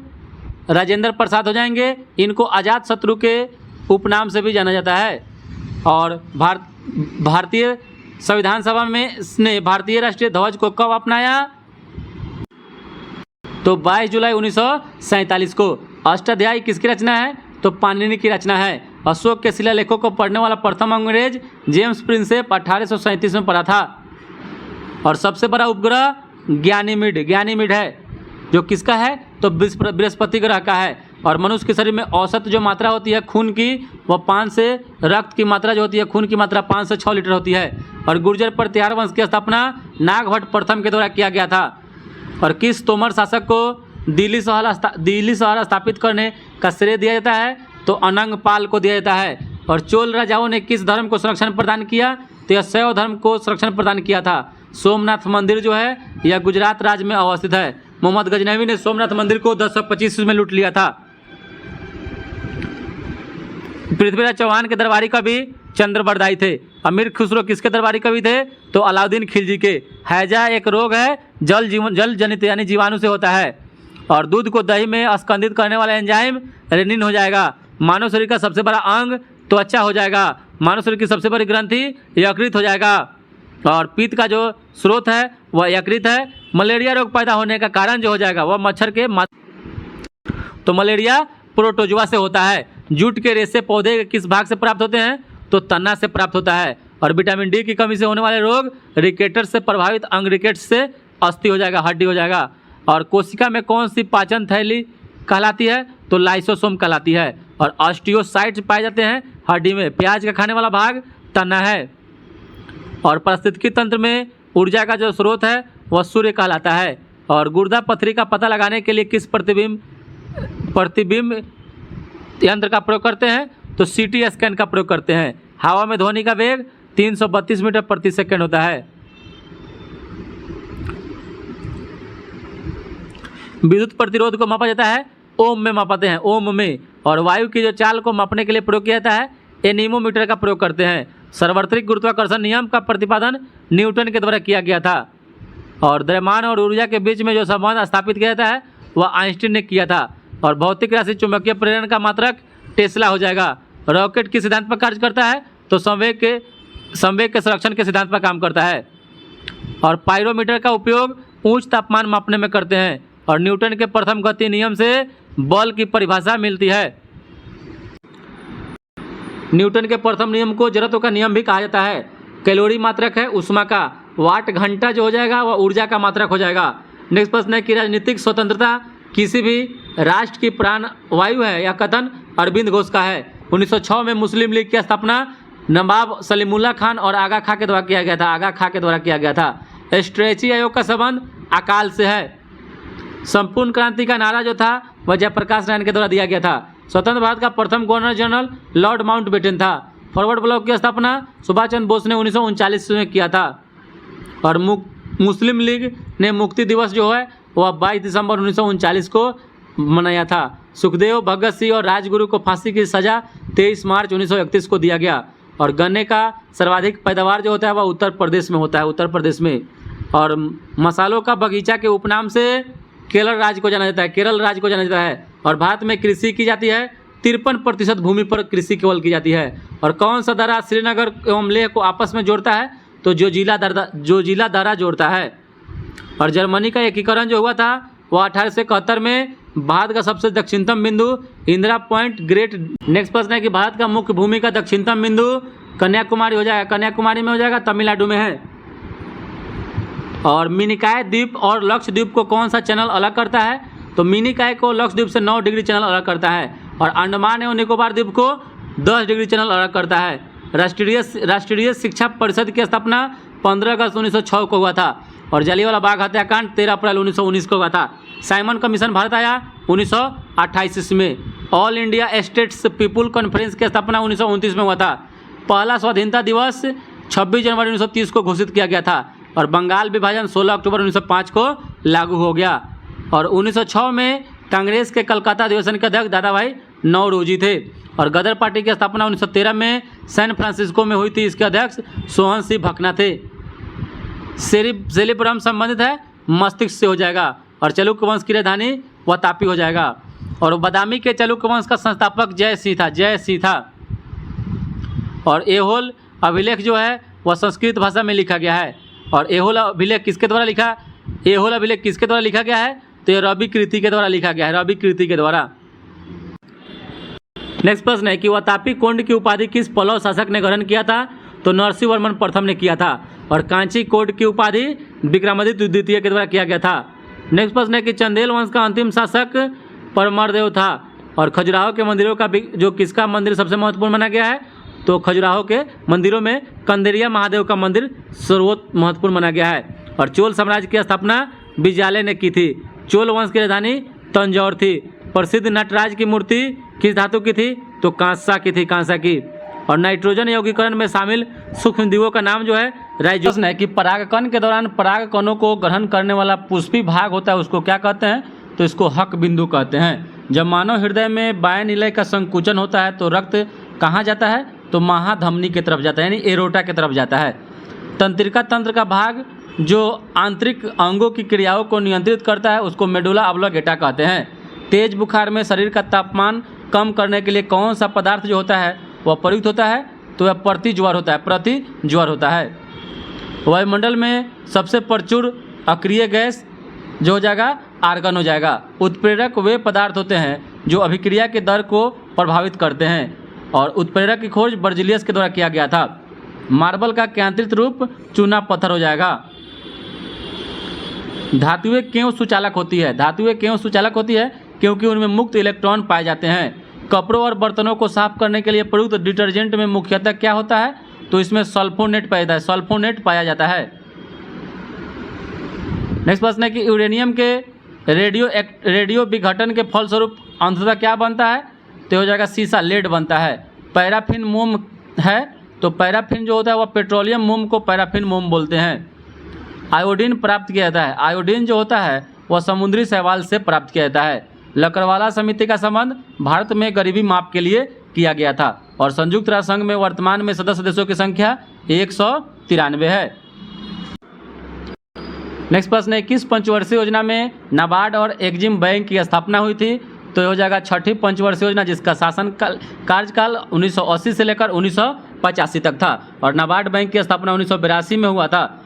राजेंद्र प्रसाद हो जाएंगे। इनको आज़ाद शत्रु के उपनाम से भी जाना जाता है। और भारतीय संविधान सभा में ने भारतीय राष्ट्रीय ध्वज को कब अपनाया? तो 22 जुलाई 1947 को। अष्टाध्यायी किसकी रचना है? तो पाणिनि की रचना है। अशोक के शिलालेखों को पढ़ने वाला प्रथम अंग्रेज जेम्स प्रिंसेप 1837 में पढ़ा था। और सबसे बड़ा उपग्रह ज्ञानीमीड है, जो किसका है? तो बृहस्पति ग्रह का है। और मनुष्य के शरीर में औसत जो मात्रा होती है खून की, वह 5 से रक्त की मात्रा जो होती है खून की मात्रा 5 से 6 लीटर होती है। और गुर्जर प्रतिहार वंश की स्थापना नागभट्ट प्रथम के द्वारा किया गया था। और किस तोमर शासक को दिल्ली शहर स्थापित करने का श्रेय दिया जाता है? तो अनंग पाल को दिया जाता है। और चोल राजाओं ने किस धर्म को संरक्षण प्रदान किया? तो यह शैव धर्म को संरक्षण प्रदान किया था। सोमनाथ मंदिर जो है यह गुजरात राज्य में अवस्थित है। मोहम्मद गजनवी ने सोमनाथ मंदिर को 1025 में लूट लिया था। पृथ्वीराज चौहान के दरबारी कवि चंद्रबरदाई थे। अमीर खुसरो किसके दरबारी कवि थे? तो अलाउद्दीन खिलजी के। हैजा एक रोग है, जल जनित यानी जीवाणु से होता है। और दूध को दही में स्कंदित करने वाला एंजाइम रेनिन हो जाएगा। मानव शरीर का सबसे बड़ा अंग त्वचा हो जाएगा। मानव शरीर की सबसे बड़ी ग्रंथि यकृत हो जाएगा। और पित्त का जो स्रोत है वह यकृत है। मलेरिया रोग पैदा होने का कारण जो हो जाएगा वह मच्छर के तो मलेरिया प्रोटोजुआ से होता है। जूट के रेशे पौधे के किस भाग से प्राप्त होते हैं? तो तना से प्राप्त होता है। और विटामिन डी की कमी से होने वाले रोग रिकेटर से प्रभावित अंग रिकेट से अस्थि हो जाएगा, हड्डी हो जाएगा। और कोशिका में कौन सी पाचन थैली कहलाती है? तो लाइसोसोम कहलाती है। और ऑस्टियोसाइट्स पाए जाते हैं हड्डी में। प्याज का खाने वाला भाग तना है। और पारिस्थितिकी तंत्र में ऊर्जा का जो स्रोत है वह सूर्य कहलाता है। और गुर्दा पथरी का पता लगाने के लिए किस प्रतिबिंब यंत्र का प्रयोग करते हैं? तो सीटी स्कैन का प्रयोग करते हैं। हवा में ध्वनि का वेग 332 मीटर प्रति सेकंड होता है। विद्युत प्रतिरोध को मापा जाता है ओम में मापते हैं, ओम में। और वायु की जो चाल को मापने के लिए प्रयोग किया जाता है एनीमोमीटर का प्रयोग करते हैं। सार्वत्रिक गुरुत्वाकर्षण नियम का प्रतिपादन न्यूटन के द्वारा किया गया था। और द्रव्यमान और ऊर्जा के बीच में जो संबंध स्थापित किया जाता है वह आइंस्टीन ने किया था। और भौतिक राशि चुंबकीय प्रेरण का मात्रक टेस्ला हो जाएगा। रॉकेट किस सिद्धांत पर कार्य करता है? तो संवेग के संरक्षण के सिद्धांत पर काम करता है। और पायरोमीटर का उपयोग उच्च तापमान मापने में करते हैं। और न्यूटन के प्रथम गति नियम से बल की परिभाषा मिलती है। न्यूटन के प्रथम नियम को जड़त्व का नियम भी कहा जाता है। कैलोरी मात्रक है उष्मा का। वाट घंटा जो हो जाएगा वह ऊर्जा का मात्रक हो जाएगा। नेक्स्ट प्रश्न है कि राजनीतिक स्वतंत्रता किसी भी राष्ट्र की प्राण वायु है। यह कथन अरविंद घोष का है। 1906 में मुस्लिम लीग की स्थापना नवाब सलीमुल्लाह खान और आगा खां के द्वारा किया गया था। स्ट्रेची आयोग का संबंध अकाल से है। संपूर्ण क्रांति का नारा जो था वह जयप्रकाश नारायण के द्वारा दिया गया था। स्वतंत्र भारत का प्रथम गवर्नर जनरल लॉर्ड माउंटबेटन था। फॉरवर्ड ब्लॉक की स्थापना सुभाष चंद्र बोस ने 1939 में किया था। और मुस्लिम लीग ने मुक्ति दिवस जो है वह 22 दिसंबर 1939 को मनाया था। सुखदेव, भगत सिंह और राजगुरु को फांसी की सज़ा 23 मार्च 1931 को दिया गया। और गन्ने का सर्वाधिक पैदावार जो होता है वह उत्तर प्रदेश में होता है, उत्तर प्रदेश में। और मसालों का बगीचा के उपनाम से केरल राज्य को जाना जाता है। और भारत में कृषि की जाती है 53% भूमि पर कृषि केवल की जाती है। और कौन सा दर्रा श्रीनगर एवं लेह को आपस में जोड़ता है? तो जो जिला दर्रा जोड़ता है। और जर्मनी का एकीकरण जो हुआ था वह 1871 में। भारत का सबसे दक्षिणतम बिंदु इंदिरा पॉइंट ग्रेट। नेक्स्ट प्रश्न है कि भारत का मुख्य भूमि का दक्षिणतम बिंदु कन्याकुमारी हो जाएगा। कन्याकुमारी में हो जाएगा, तमिलनाडु में है। और मिनिकॉय द्वीप और लक्षद्वीप को कौन सा चैनल अलग करता है? तो मिनिकॉय को लक्षद्वीप से 9 डिग्री चैनल अलग करता है। और अंडमान एवं निकोबार द्वीप को 10 डिग्री चैनल अलग करता है। राष्ट्रीय शिक्षा परिषद की स्थापना 15 अगस्त 1906 को हुआ था। और जलियांवाला बाग हत्याकांड 13 अप्रैल 1919 को हुआ था। साइमन कमीशन भारत आया 1928 में। All India states people conference की स्थापना 1929 में हुआ था। पहला स्वाधीनता दिवस 26 जनवरी 1930 को घोषित किया गया था। और बंगाल विभाजन 16 अक्टूबर 1905 को लागू हो गया। और 1906 में कांग्रेस के कलकत्ता अधिवेशन के अध्यक्ष दादा भाई नौरोजी थे। और गदर पार्टी की स्थापना 1913 में सैन फ्रांसिस्को में हुई थी। इसके अध्यक्ष सोहन सिंह भकना थे। सेरिब्रम संबंधित है मस्तिष्क से हो जाएगा। और चालुक्य वंश की राजधानी वातापी हो जाएगा। और बादामी के चालुक्य वंश का संस्थापक जयसिंह था। और ऐहोल अभिलेख जो है वह संस्कृत भाषा में लिखा गया है। और ऐहोल अभिलेख किसके द्वारा लिखा गया है? तो ये रवि कृति के द्वारा लिखा गया है, रवि कृति के द्वारा। नेक्स्ट प्रश्न है कि वातापी कोंड की उपाधि किस पल्लव शासक ने ग्रहण किया था? तो नरसिंह वर्मन प्रथम ने किया था। और कांची कोट की उपाधि विक्रमादित्य द्वितीय के द्वारा किया गया था। नेक्स्ट प्रश्न है कि चंदेल वंश का अंतिम शासक परमरदेव था। और खजुराहो के मंदिरों का जो किसका मंदिर सबसे महत्वपूर्ण माना गया है? तो खजुराहो के मंदिरों में कंदेरिया महादेव का मंदिर सर्वोत्तम महत्वपूर्ण माना गया है। और चोल साम्राज्य की स्थापना विजयालय ने की थी। चोल वंश की राजधानी तंजौर थी। प्रसिद्ध नटराज की मूर्ति किस धातु की थी? तो कांसा की। और नाइट्रोजन यौगीकरण में शामिल सूक्ष्मजीवों का नाम जो है राइजोबियम है। कि परागकण के दौरान परागकणों को ग्रहण करने वाला पुष्पी भाग होता है उसको क्या कहते हैं? तो इसको हक बिंदु कहते हैं। जब मानव हृदय में बाएं निलय का संकुचन होता है तो रक्त कहाँ जाता है? तो महाधमनी की तरफ जाता है, यानी एरोटा की तरफ जाता है। तंत्रिका तंत्र का भाग जो आंतरिक अंगों की क्रियाओं को नियंत्रित करता है उसको मेडुला ऑब्लिंगेटा कहते हैं। तेज बुखार में शरीर का तापमान कम करने के लिए कौन सा पदार्थ जो होता है वह प्रयुक्त होता है? तो वह प्रति ज्वार होता है। वायुमंडल में सबसे प्रचुर अक्रिय गैस जो हो जाएगा आर्गन हो जाएगा। उत्प्रेरक वे पदार्थ होते हैं जो अभिक्रिया के दर को प्रभावित करते हैं। और उत्प्रेरक की खोज बर्जिलियस के द्वारा किया गया था। मार्बल का केंद्रित रूप चूना पत्थर हो जाएगा। धातुएं क्यों सुचालक होती है? क्योंकि उनमें मुक्त इलेक्ट्रॉन पाए जाते हैं। कपड़ों और बर्तनों को साफ करने के लिए प्रयुक्त डिटर्जेंट में मुख्यतः क्या होता है? तो इसमें सल्फोनेट पाया जाता है। नेक्स्ट प्रश्न है कि यूरेनियम के रेडियो विघटन के फलस्वरूप अंततः क्या बनता है? तो हो जाएगा सीसा, लेड बनता है। पैराफिन मोम है, तो पैराफिन जो होता है वह पेट्रोलियम मोम को पैराफिन मोम बोलते हैं। आयोडीन प्राप्त किया जाता है। आयोडीन जो होता है वह समुद्री शैवाल से प्राप्त किया जाता है। लकड़वाला समिति का संबंध भारत में गरीबी माप के लिए किया गया था। और संयुक्त राष्ट्र संघ में वर्तमान में सदस्य देशों की संख्या 193 है। नेक्स्ट प्रश्न है किस पंचवर्षीय योजना में नाबार्ड और एग्जिम बैंक की स्थापना हुई थी? तो ये हो जाएगा छठी पंचवर्षीय योजना जिसका शासन कार्यकाल 1980 से लेकर 1985 तक था। और नाबार्ड बैंक की स्थापना 1982 में हुआ था।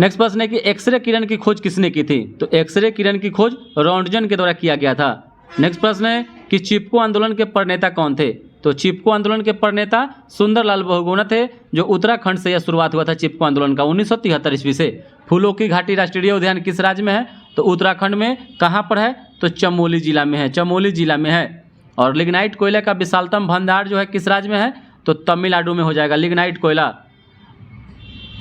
नेक्स्ट प्रश्न है कि एक्सरे किरण की खोज किसने की थी? तो एक्सरे किरण की खोज रॉन्टजन के द्वारा किया गया था। नेक्स्ट प्रश्न है कि चिपको आंदोलन के प्रणेता कौन थे? तो चिपको आंदोलन के प्रणेता सुंदरलाल बहुगुणा थे, जो उत्तराखंड से यह शुरुआत हुआ था चिपको आंदोलन का 1973 ईस्वी से। फूलों की घाटी राष्ट्रीय उद्यान किस राज्य में है? तो उत्तराखंड में। कहाँ पर है? तो चमोली जिला में है। और लिग्नाइट कोयले का विशालतम भंडार जो है किस राज्य में है? तो तमिलनाडु में हो जाएगा लिग्नाइट कोयला।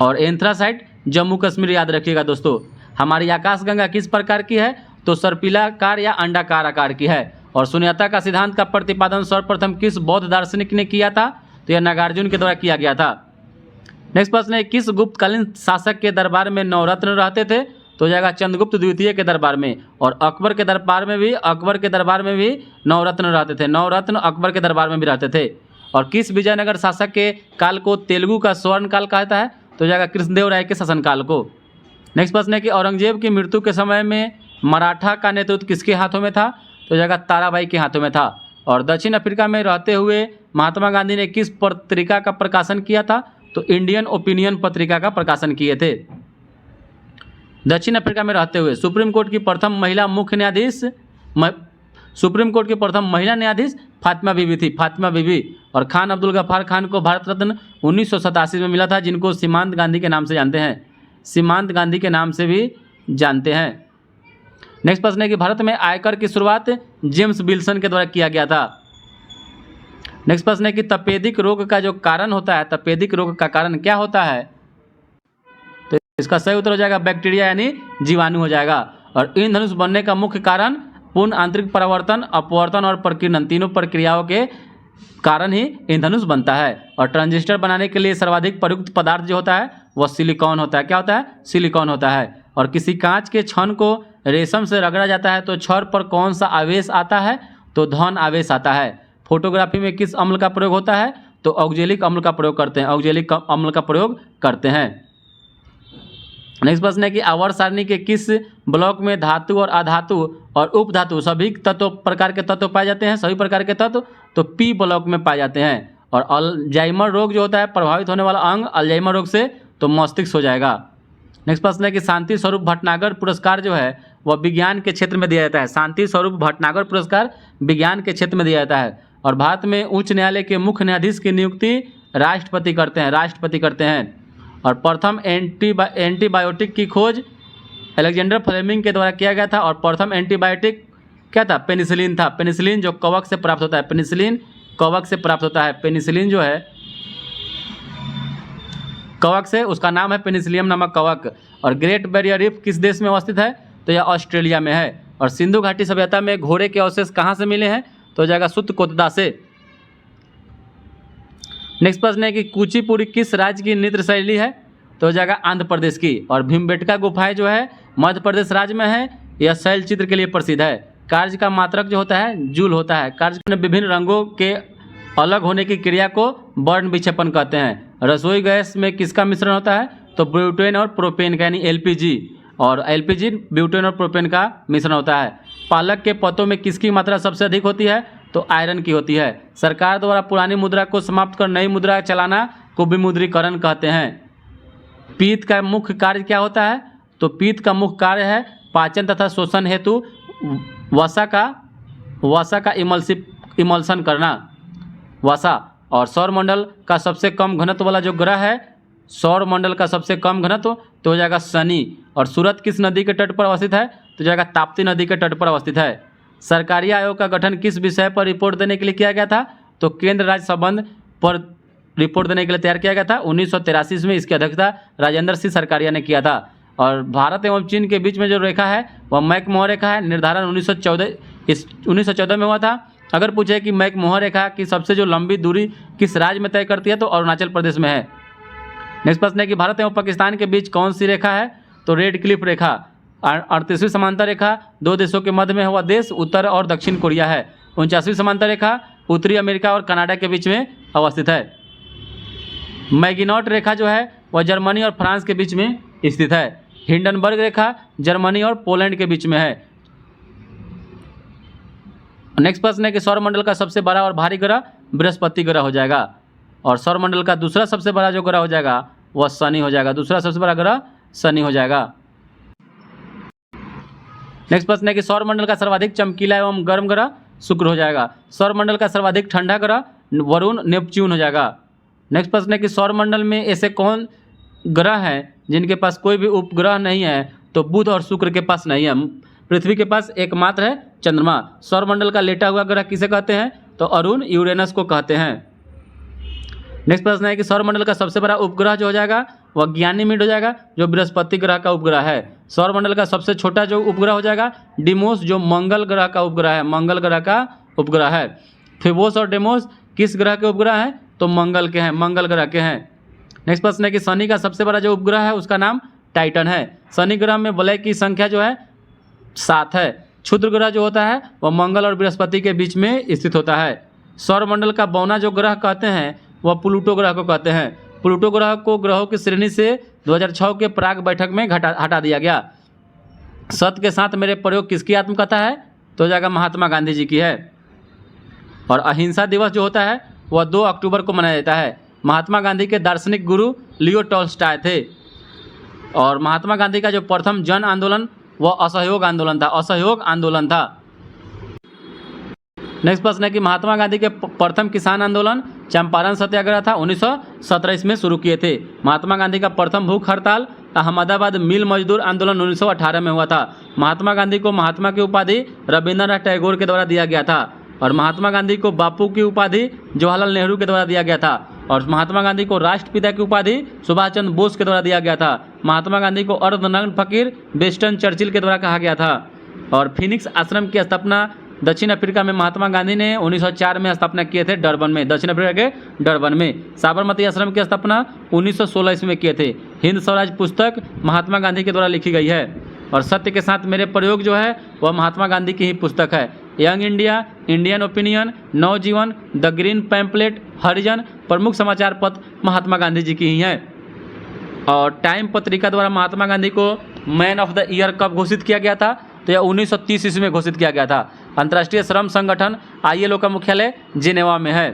और एंथ्रासाइट जम्मू कश्मीर याद रखिएगा दोस्तों। हमारी आकाशगंगा किस प्रकार की है? तो सर्पिलाकार या अंडाकार आकार की है। और शून्यता का सिद्धांत का प्रतिपादन सर्वप्रथम किस बौद्ध दार्शनिक ने किया था? तो यह नागार्जुन के द्वारा किया गया था। नेक्स्ट प्रश्न है किस गुप्तकालीन शासक के दरबार में नवरत्न रहते थे? तो हो जाएगा चंद्रगुप्त द्वितीय के दरबार में। और अकबर के दरबार में भी नवरत्न रहते थे। नवरत्न अकबर के दरबार में भी रहते थे। और किस विजयनगर शासक के काल को तेलुगु का स्वर्ण काल कहता है? तो हो जाएगा कृष्णदेव राय के शासनकाल को। नेक्स्ट प्रश्न है कि औरंगजेब की मृत्यु के समय में मराठा का नेतृत्व किसके हाथों में था? तो हो जाएगा ताराबाई के हाथों में था। और दक्षिण अफ्रीका में रहते हुए महात्मा गांधी ने किस पत्रिका का प्रकाशन किया था? तो इंडियन ओपिनियन पत्रिका का प्रकाशन किए थे। दक्षिण अफ्रीका में रहते हुए सुप्रीम कोर्ट की प्रथम महिला न्यायाधीश फातिमा बीबी थी, फातिमा बीबी। और खान अब्दुल गफ्फार खान को भारत रत्न 1987 में मिला था, जिनको सीमांत गांधी के नाम से जानते हैं। नेक्स्ट प्रश्न है कि भारत में आयकर की शुरुआत जेम्स विल्सन के द्वारा किया गया था। नेक्स्ट प्रश्न है कि तपेदिक रोग का जो कारण होता है, तपेदिक रोग का कारण क्या होता है? तो इसका सही उत्तर हो जाएगा बैक्टीरिया यानी जीवाणु हो जाएगा। और इंद्रधनुष बनने का मुख्य कारण पूर्ण आंतरिक परावर्तन, अपवर्तन और प्रकीर्णन तीनों प्रक्रियाओं के कारण ही इंद्रधनुष बनता है। और ट्रांजिस्टर बनाने के लिए सर्वाधिक प्रयुक्त पदार्थ जो होता है वह सिलिकॉन होता है। क्या होता है? सिलिकॉन होता है। और किसी कांच के छड़ को रेशम से रगड़ा जाता है तो छड़ पर कौन सा आवेश आता है? तो धन आवेश आता है। फोटोग्राफी में किस अम्ल का प्रयोग होता है? तो ऑक्जेलिक अम्ल का प्रयोग करते हैं। नेक्स्ट प्रश्न है कि आवर्त सारणी के किस ब्लॉक में धातु और अधातु और उपधातु सभी तत्व प्रकार के तत्व पाए जाते हैं? सभी प्रकार के तत्व तो पी ब्लॉक में पाए जाते हैं। और अल्जाइमर रोग जो होता है प्रभावित होने वाला अंग अल्जाइमर रोग से तो मस्तिष्क हो जाएगा। नेक्स्ट प्रश्न है कि शांति स्वरूप भटनागर पुरस्कार जो है वह विज्ञान के क्षेत्र में दिया जाता है। शांति स्वरूप भटनागर पुरस्कार विज्ञान के क्षेत्र में दिया जाता है। और भारत में उच्च न्यायालय के मुख्य न्यायाधीश की नियुक्ति राष्ट्रपति करते हैं। और प्रथम एंटीबायोटिक की खोज अलेक्जेंडर फ्लेमिंग के द्वारा किया गया था। और प्रथम एंटीबायोटिक क्या था? पेनिसिलिन था। पेनिसिलिन जो कवक से प्राप्त होता है, पेनिसिलिन कवक से प्राप्त होता है। पेनिसिलिन जो है कवक से, उसका नाम है पेनिसिलियम नामक कवक। और ग्रेट बैरियर रीफ किस देश में अवस्थित है? तो यह ऑस्ट्रेलिया में है। और सिंधु घाटी सभ्यता में घोड़े के अवशेष कहाँ से मिले हैं? तो जाएगा सुत्तकोटदा से। नेक्स्ट प्रश्न है कि कुचिपुड़ी किस राज्य की नृत्य शैली है? तो जाएगा आंध्र प्रदेश की। और भीमबेटका गुफाएं जो है मध्य प्रदेश राज्य में है। यह शैल चित्र के लिए प्रसिद्ध है। कार्य का मात्रक जो होता है जूल होता है। कार्य में विभिन्न रंगों के अलग होने की क्रिया को वर्ण विक्षेपण कहते हैं। रसोई गैस में किसका मिश्रण होता है? तो ब्यूटेन और प्रोपेन का यानी एलपीजी। और एलपीजी ब्यूटेन और प्रोपेन का मिश्रण होता है। पालक के पत्तों में किसकी मात्रा सबसे अधिक होती है? तो आयरन की होती है। सरकार द्वारा पुरानी मुद्रा को समाप्त कर नई मुद्रा चलाना को विमुद्रीकरण कहते हैं। पीत का मुख्य कार्य क्या होता है? तो पीत का मुख्य कार्य है पाचन तथा शोषण हेतु वसा का इमल्सन करना, वसा। और सौरमंडल का सबसे कम घनत्व वाला जो ग्रह है, सौरमंडल का सबसे कम घनत्व तो हो जाएगा शनि। और सूरत किस नदी के तट पर अवस्थित है? तो जाएगा ताप्ती नदी के तट पर अवस्थित है। सरकारी आयोग का गठन किस विषय पर रिपोर्ट देने के लिए किया गया था? तो केंद्र राज्य संबंध पर रिपोर्ट देने के लिए तैयार किया गया था। 1983 में इसकी अध्यक्षता राजेंद्र सिंह सरकारिया ने किया था। और भारत एवं चीन के बीच में जो रेखा है वह मैकमोहन रेखा है। निर्धारण 1914 में हुआ था। अगर पूछे कि मैकमोहन रेखा की सबसे जो लंबी दूरी किस राज्य में तय करती है? तो अरुणाचल प्रदेश में है। नेक्स्ट प्रश्न है कि भारत एवं पाकिस्तान के बीच कौन सी रेखा है? तो रेड क्लिफ रेखा। 38वीं समांतर रेखा दो देशों के मध्य में हुआ देश उत्तर और दक्षिण कोरिया है। 49वीं समांतर रेखा उत्तरी अमेरिका और कनाडा के बीच में अवस्थित है। मैगिनॉट रेखा जो है वह जर्मनी और फ्रांस के बीच में स्थित है। हिंडनबर्ग रेखा जर्मनी और पोलैंड के बीच में है। नेक्स्ट प्रश्न है कि सौरमंडल का सबसे बड़ा और भारी ग्रह बृहस्पति ग्रह हो जाएगा। और सौरमंडल का दूसरा सबसे बड़ा जो ग्रह हो जाएगा वह शनि हो जाएगा। दूसरा सबसे बड़ा ग्रह शनि हो जाएगा। नेक्स्ट प्रश्न है कि सौरमंडल का सर्वाधिक चमकीला एवं गर्म ग्रह शुक्र हो जाएगा। सौरमंडल का सर्वाधिक ठंडा ग्रह वरुण नेपच्यून हो जाएगा। नेक्स्ट प्रश्न है कि सौरमंडल में ऐसे कौन ग्रह हैं जिनके पास कोई भी उपग्रह नहीं है? तो बुध और शुक्र के पास नहीं है। पृथ्वी के पास एकमात्र है चंद्रमा। सौरमंडल का लेटा हुआ ग्रह किसे कहते हैं? तो अरुण यूरेनस को कहते हैं। नेक्स्ट प्रश्न है कि सौरमंडल का सबसे बड़ा उपग्रह जो हो जाएगा वह गैनीमेड हो जाएगा, जो बृहस्पति ग्रह का उपग्रह है। सौरमंडल का सबसे छोटा जो उपग्रह हो जाएगा डिमोस, जो मंगल ग्रह का उपग्रह है। मंगल ग्रह का उपग्रह है। फिबोस और डेमोस किस ग्रह के उपग्रह हैं? तो मंगल के हैं, मंगल ग्रह के हैं। नेक्स्ट प्रश्न है कि शनि का सबसे बड़ा जो उपग्रह है उसका नाम टाइटन है। शनि ग्रह में वलय की संख्या जो है 7 है। क्षुद्र ग्रह जो होता है वह मंगल और बृहस्पति के बीच में स्थित होता है। सौरमंडल का बौना जो ग्रह कहते हैं वह प्लूटो ग्रह को कहते हैं। प्लूटो ग्रह को ग्रहों की श्रेणी से 2006 के प्राग बैठक में हटा दिया गया। सत्य के साथ मेरे प्रयोग किसकी आत्मकथा है? तो हो जाएगा महात्मा गांधी जी की है। और अहिंसा दिवस जो होता है वह 2 अक्टूबर को मनाया जाता है। महात्मा गांधी के दार्शनिक गुरु लियो टॉल्स्टॉय थे। और महात्मा गांधी का जो प्रथम जन आंदोलन वह असहयोग आंदोलन था। असहयोग आंदोलन था। नेक्स्ट प्रश्न है कि महात्मा गांधी के प्रथम किसान आंदोलन चंपारण सत्याग्रह था, 1917 इसमें शुरू किए थे। महात्मा गांधी का प्रथम भूख हड़ताल अहमदाबाद मिल मजदूर आंदोलन 1918 में हुआ था। महात्मा गांधी को महात्मा की उपाधि रविंद्रनाथ टैगोर के द्वारा दिया गया था। और महात्मा गांधी को बापू की उपाधि जवाहरलाल नेहरू के द्वारा दिया गया था। और महात्मा गांधी को राष्ट्रपिता की उपाधि सुभाष चंद्र बोस के द्वारा दिया गया था। महात्मा गांधी को अर्धनग्न फकीर वेस्टन चर्चिल के द्वारा कहा गया था। और फिनिक्स आश्रम की स्थापना दक्षिण अफ्रीका में महात्मा गांधी ने 1904 में स्थापना किए थे, डरबन में, दक्षिण अफ्रीका के डरबन में। साबरमती आश्रम की स्थापना 1916 ईस्वी में किए थे। हिंद स्वराज पुस्तक महात्मा गांधी के द्वारा लिखी गई है। और सत्य के साथ मेरे प्रयोग जो है वह महात्मा गांधी की ही पुस्तक है। Young India, Indian Opinion, Navjivan, the Green Pamphlet, Harijan प्रमुख समाचार पत्र महात्मा गांधी जी की ही हैं। और टाइम पत्रिका द्वारा महात्मा गांधी को मैन ऑफ द ईयर कब घोषित किया गया था? तो यह 1930 ईस्वी में घोषित किया गया था। अंतर्राष्ट्रीय श्रम संगठन ILO का मुख्यालय जिनेवा में है।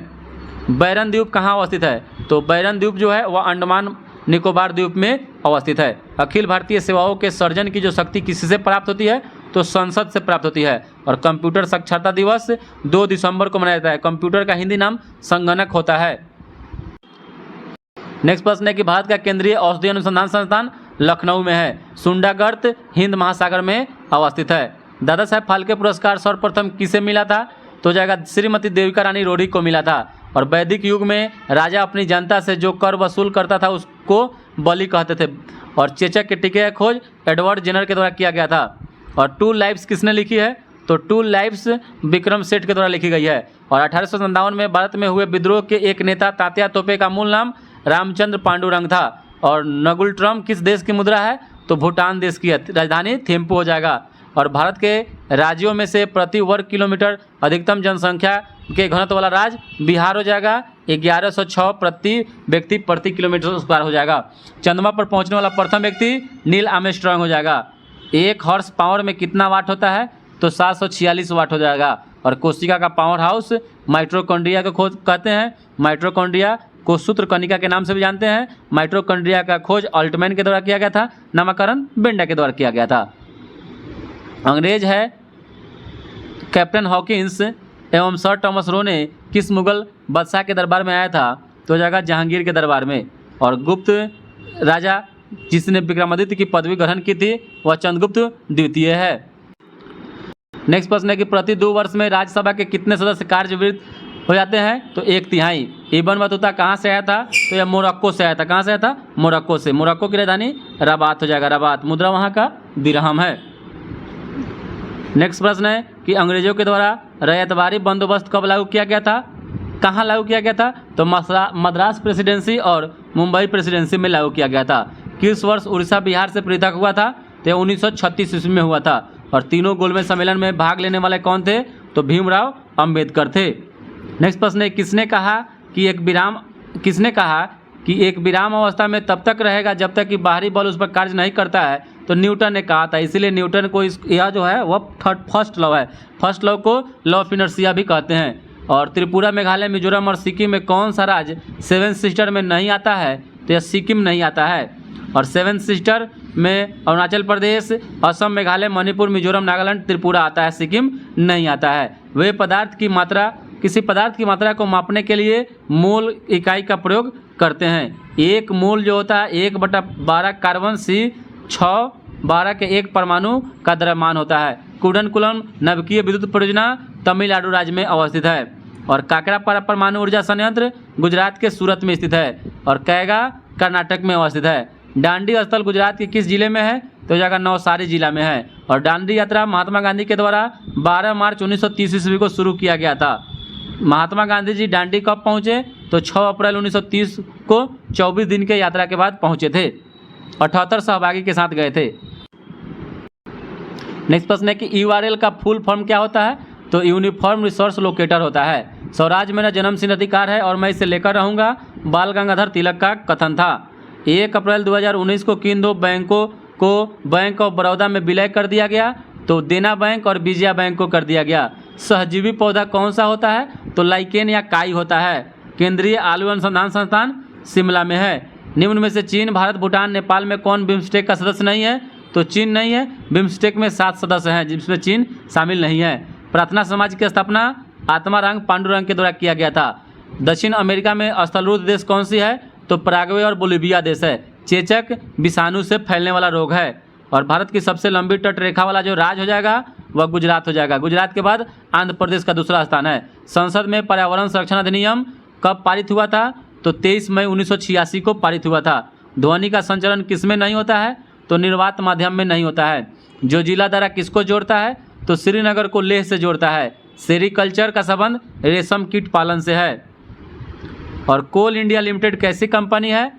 बैरन द्वीप कहाँ अवस्थित है? तो बैरन द्वीप जो है वह अंडमान निकोबार द्वीप में अवस्थित है। अखिल भारतीय सेवाओं के सर्जन की जो शक्ति किसी से प्राप्त होती है? तो संसद से प्राप्त होती है। और कंप्यूटर साक्षरता दिवस 2 दिसंबर को मनाया जाता है। कंप्यूटर का हिंदी नाम संगणक होता है। नेक्स्ट प्रश्न है कि भारत का केंद्रीय औषधि अनुसंधान संस्थान लखनऊ में है। सुंडागर्त हिंद महासागर में अवस्थित है। दादा साहब फाल्के पुरस्कार सर्वप्रथम किसे मिला था? तो जाएगा श्रीमती देविका रानी रोडी को मिला था। और वैदिक युग में राजा अपनी जनता से जो कर वसूल करता था उसको बलि कहते थे। और चेचक के टीके का खोज एडवर्ड जेनर के द्वारा किया गया था। और 2 लाइव्स किसने लिखी है? तो 2 लाइव्स विक्रम सेठ के द्वारा लिखी गई है। और 1857 में भारत में हुए विद्रोह के एक नेता तात्या तोपे का मूल नाम रामचंद्र पांडुरंग था। और नगुल ट्रम किस देश की मुद्रा है? तो भूटान देश की है। राजधानी थिम्पू हो जाएगा। और भारत के राज्यों में से प्रति वर्ग किलोमीटर अधिकतम जनसंख्या के घनत्व वाला राज्य बिहार हो जाएगा। 1106 प्रति व्यक्ति प्रति किलोमीटर स्क्वायर हो जाएगा। चंद्रमा पर पहुंचने वाला प्रथम व्यक्ति नील आर्मस्ट्रांग हो जाएगा। 1 हॉर्स पावर में कितना वाट होता है? तो 746 वाट हो जाएगा। और कोशिका का पावर हाउस माइटोकॉन्ड्रिया को खोज कहते हैं। माइटोकॉन्ड्रिया को सूत्र कणिका के नाम से भी जानते हैं। माइटोकॉन्ड्रिया का खोज अल्टमैन के द्वारा किया गया था। नामकरण बेंडा के द्वारा किया गया था। अंग्रेज है कैप्टन हॉकिंस एवं सर थॉमस रो ने किस मुगल बादशाह के दरबार में आया था? तो जाएगा जहांगीर के दरबार में। और गुप्त राजा जिसने विक्रमादित्य की पदवी ग्रहण की थी वह चंद्रगुप्त द्वितीय है। नेक्स्ट प्रश्न है कि प्रति 2 वर्ष में राज्यसभा के कितने सदस्य कार्यवृत्त हो जाते हैं? तो 1/3। इब्न बतूता कहाँ से आया था? तो यह मोरक्को से आया था। कहाँ से आया था? मोरक्को से। मोरक्को की राजधानी रबात हो जाएगा। रबात। मुद्रा वहाँ का दिरहम है। नेक्स्ट प्रश्न है कि अंग्रेजों के द्वारा रैयतवारी बंदोबस्त कब लागू किया गया था? कहाँ लागू किया गया था? तो मद्रास प्रेसिडेंसी और मुंबई प्रेसिडेंसी में लागू किया गया था। किस वर्ष उड़ीसा बिहार से पृथक हुआ था? तो 1936 ईस्वी में हुआ था। और तीनों गोलमेज सम्मेलन में भाग लेने वाले कौन थे? तो भीमराव अंबेडकर थे। नेक्स्ट प्रश्न है किसने कहा कि एक विराम अवस्था में तब तक रहेगा जब तक कि बाहरी बल उस पर कार्य नहीं करता है? तो न्यूटन ने कहा था। इसीलिए न्यूटन को यह जो है वह फर्स्ट लॉ है। फर्स्ट लॉ को लॉ ऑफ इनर्शिया भी कहते हैं। और त्रिपुरा, मेघालय, मिजोरम और सिक्किम में कौन सा राज्य 7 सिस्टर में नहीं आता है? तो यह सिक्किम नहीं आता है। और 7 सिस्टर में अरुणाचल प्रदेश, असम, मेघालय, मणिपुर, मिजोरम, नागालैंड, त्रिपुरा आता है। सिक्किम नहीं आता है। वे किसी पदार्थ की मात्रा को मापने के लिए मोल इकाई का प्रयोग करते हैं। एक मोल जो होता है 1/12 कार्बन C612 के एक परमाणु का द्रव्यमान होता है। कुडनकुलम नवकीय विद्युत परियोजना तमिलनाडु राज्य में अवस्थित है। और काकरापारा परमाणु ऊर्जा संयंत्र गुजरात के सूरत में स्थित है। और कैगा कर्नाटक में अवस्थित है। डांडी स्थल गुजरात के किस जिले में है? तो जाएगा नवसारी जिला में है। और डांडी यात्रा महात्मा गांधी के द्वारा 12 मार्च 1930 ईस्वी को शुरू किया गया था। महात्मा गांधी जी डांडी कब पहुँचे? तो 6 अप्रैल 1930 को 24 दिन के यात्रा के बाद पहुँचे थे। 78 सहभागी के साथ गए थे। नेक्स्ट प्रश्न है कि URL का फुल फॉर्म क्या होता है? तो यूनिफॉर्म रिसोर्स लोकेटर होता है। स्वराज मेरा जन्मसिद्ध अधिकार है और मैं इसे लेकर रहूँगा, बाल गंगाधर तिलक का कथन था। 1 अप्रैल 2019 को किन 2 बैंकों को बैंक ऑफ बड़ौदा में विलय कर दिया गया? तो देना बैंक और विजया बैंक को कर दिया गया। सहजीवी पौधा कौन सा होता है? तो लाइकेन या काई होता है। केंद्रीय आलू अनुसंधान संस्थान शिमला में है। निम्न में से चीन, भारत, भूटान, नेपाल में कौन बिम्स्टेक का सदस्य नहीं है? तो चीन नहीं है। बिम्स्टेक में 7 सदस्य हैं जिसमें चीन शामिल नहीं है। प्रार्थना समाज की स्थापना आत्माराम पांडुरंग के द्वारा किया गया था। दक्षिण अमेरिका में स्थलरूढ़ देश कौन सी है? तो पराग्वे और बोलिविया देश है। चेचक विषाणु से फैलने वाला रोग है। और भारत की सबसे लंबी तट रेखा वाला जो राज्य हो जाएगा वह गुजरात हो जाएगा। गुजरात के बाद आंध्र प्रदेश का दूसरा स्थान है। संसद में पर्यावरण संरक्षण अधिनियम कब पारित हुआ था? तो 23 मई 1986 को पारित हुआ था। ध्वनि का संचरण किस में नहीं होता है? तो निर्वात माध्यम में नहीं होता है। जो जिला दायरा किसको जोड़ता है? तो श्रीनगर को लेह से जोड़ता है। सेरीकल्चर का संबंध रेशम कीट पालन से है। और कोल इंडिया लिमिटेड कैसी कंपनी है?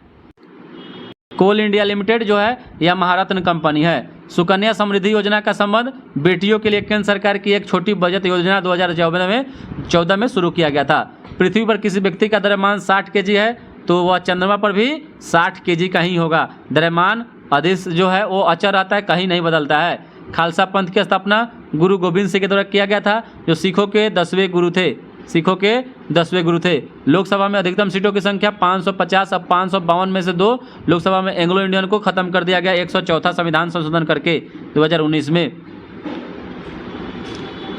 कोल इंडिया लिमिटेड जो है यह महारत्न कंपनी है। सुकन्या समृद्धि योजना का संबंध बेटियों के लिए केंद्र सरकार की एक छोटी बचत योजना 2014 में शुरू किया गया था। पृथ्वी पर किसी व्यक्ति का द्रव्यमान 60 kg है तो वह चंद्रमा पर भी 60 kg का ही होगा। द्रव्यमान अदिश जो है वो अचर रहता है, कहीं नहीं बदलता है। खालसा पंथ की स्थापना गुरु गोविंद सिंह के द्वारा किया गया था, जो सिखों के 10वें गुरु थे। सिखों के 10वें गुरु थे। लोकसभा में अधिकतम सीटों की संख्या 550, अब 552 में से 2 लोकसभा में एंग्लो इंडियन को खत्म कर दिया गया 104 संविधान संशोधन करके 2019 में।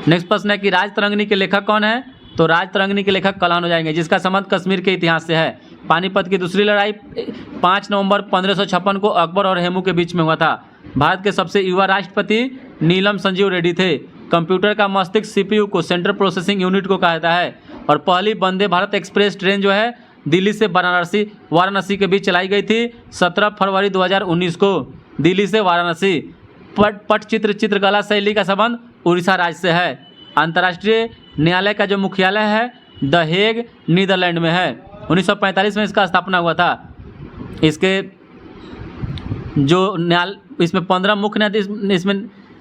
नेक्स्ट प्रश्न है कि राजतरंगिणी के लेखक कौन है? तो राजतरंगिणी के लेखक कल्हण हो जाएंगे, जिसका संबंध कश्मीर के इतिहास से है। पानीपत की दूसरी लड़ाई 5 नवंबर 1556 को अकबर और हेमू के बीच में हुआ था। भारत के सबसे युवा राष्ट्रपति नीलम संजीव रेड्डी थे। कंप्यूटर का मस्तिष्क सीपीयू को सेंट्रल प्रोसेसिंग यूनिट को कहा जाता है। और पहली वंदे भारत एक्सप्रेस ट्रेन जो है दिल्ली से वाराणसी के बीच चलाई गई थी 17 फरवरी 2019 को, दिल्ली से वाराणसी। पटचित्र चित्रकला शैली का संबंध उड़ीसा राज्य से है। अंतर्राष्ट्रीय न्यायालय का जो मुख्यालय है द हेग नीदरलैंड में है। 1945 में इसका स्थापना हुआ था। इसके जो इसमें 15 मुख्य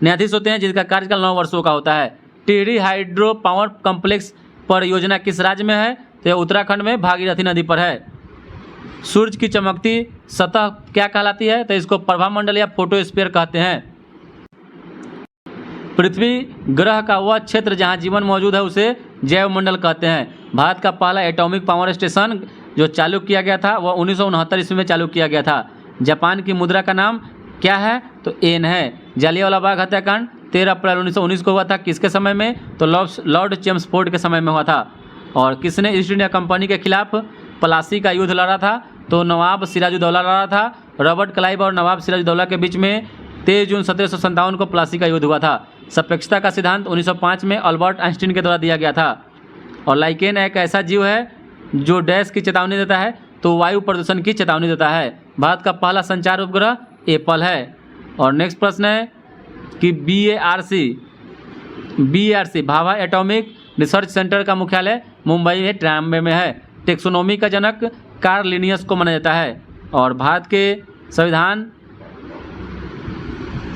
न्यायाधीश होते हैं, जिनका कार्यकाल 9 वर्षों का होता है। टिहरी हाइड्रो पावर कॉम्प्लेक्स परियोजना किस राज्य में है? तो यह उत्तराखंड में भागीरथी नदी पर है। सूर्य की चमकती सतह क्या कहलाती है? तो इसको प्रभामंडल या फोटोस्फीयर कहते हैं। पृथ्वी ग्रह का वह क्षेत्र जहां जीवन मौजूद है उसे जैवमंडल कहते हैं। भारत का पहला एटॉमिक पावर स्टेशन जो चालू किया गया था वह 1969 ईस्वी में चालू किया गया था। जापान की मुद्रा का नाम क्या है? तो एन है। जालियांवाला बाग हत्याकांड 13 अप्रैल 1919 को हुआ था। किसके समय में? तो लॉर्ड चेम्सफोर्ड के समय में हुआ था। और किसने ईस्ट इंडिया कंपनी के खिलाफ प्लासी का युद्ध लड़ा था? तो नवाब सिराजुद्दौला लड़ा था। रॉबर्ट क्लाइव और नवाब सिराजुद्दौला के बीच में 23 जून 1757 को प्लासी का युद्ध हुआ था। सापेक्षता का सिद्धांत 1905 में अल्बर्ट आइंस्टीन के द्वारा दिया गया था। और लाइकेन एक ऐसा जीव है जो डैश की चेतावनी देता है, तो वायु प्रदूषण की चेतावनी देता है। भारत का पहला संचार उपग्रह एप्पल है। और नेक्स्ट प्रश्न है कि BARC Bhabha atomic research centre का मुख्यालय मुंबई में ट्राम्बे में है। टेक्सोनोमी का जनक कार्ल लिनियस को माना जाता है। और भारत के संविधान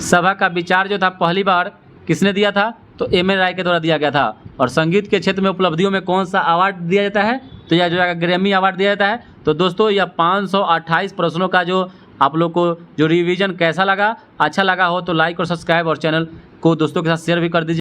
सभा का विचार जो था पहली बार किसने दिया था? तो M.N. राय के द्वारा दिया गया था। और संगीत के क्षेत्र में उपलब्धियों में कौन सा अवार्ड दिया जाता है? तो यह जो है ग्रैमी अवार्ड दिया जाता है। तो दोस्तों यह 528 प्रश्नों का जो आप लोग को जो रिवीजन कैसा लगा, अच्छा लगा हो तो लाइक और सब्सक्राइब और चैनल को दोस्तों के साथ शेयर भी कर दीजिए।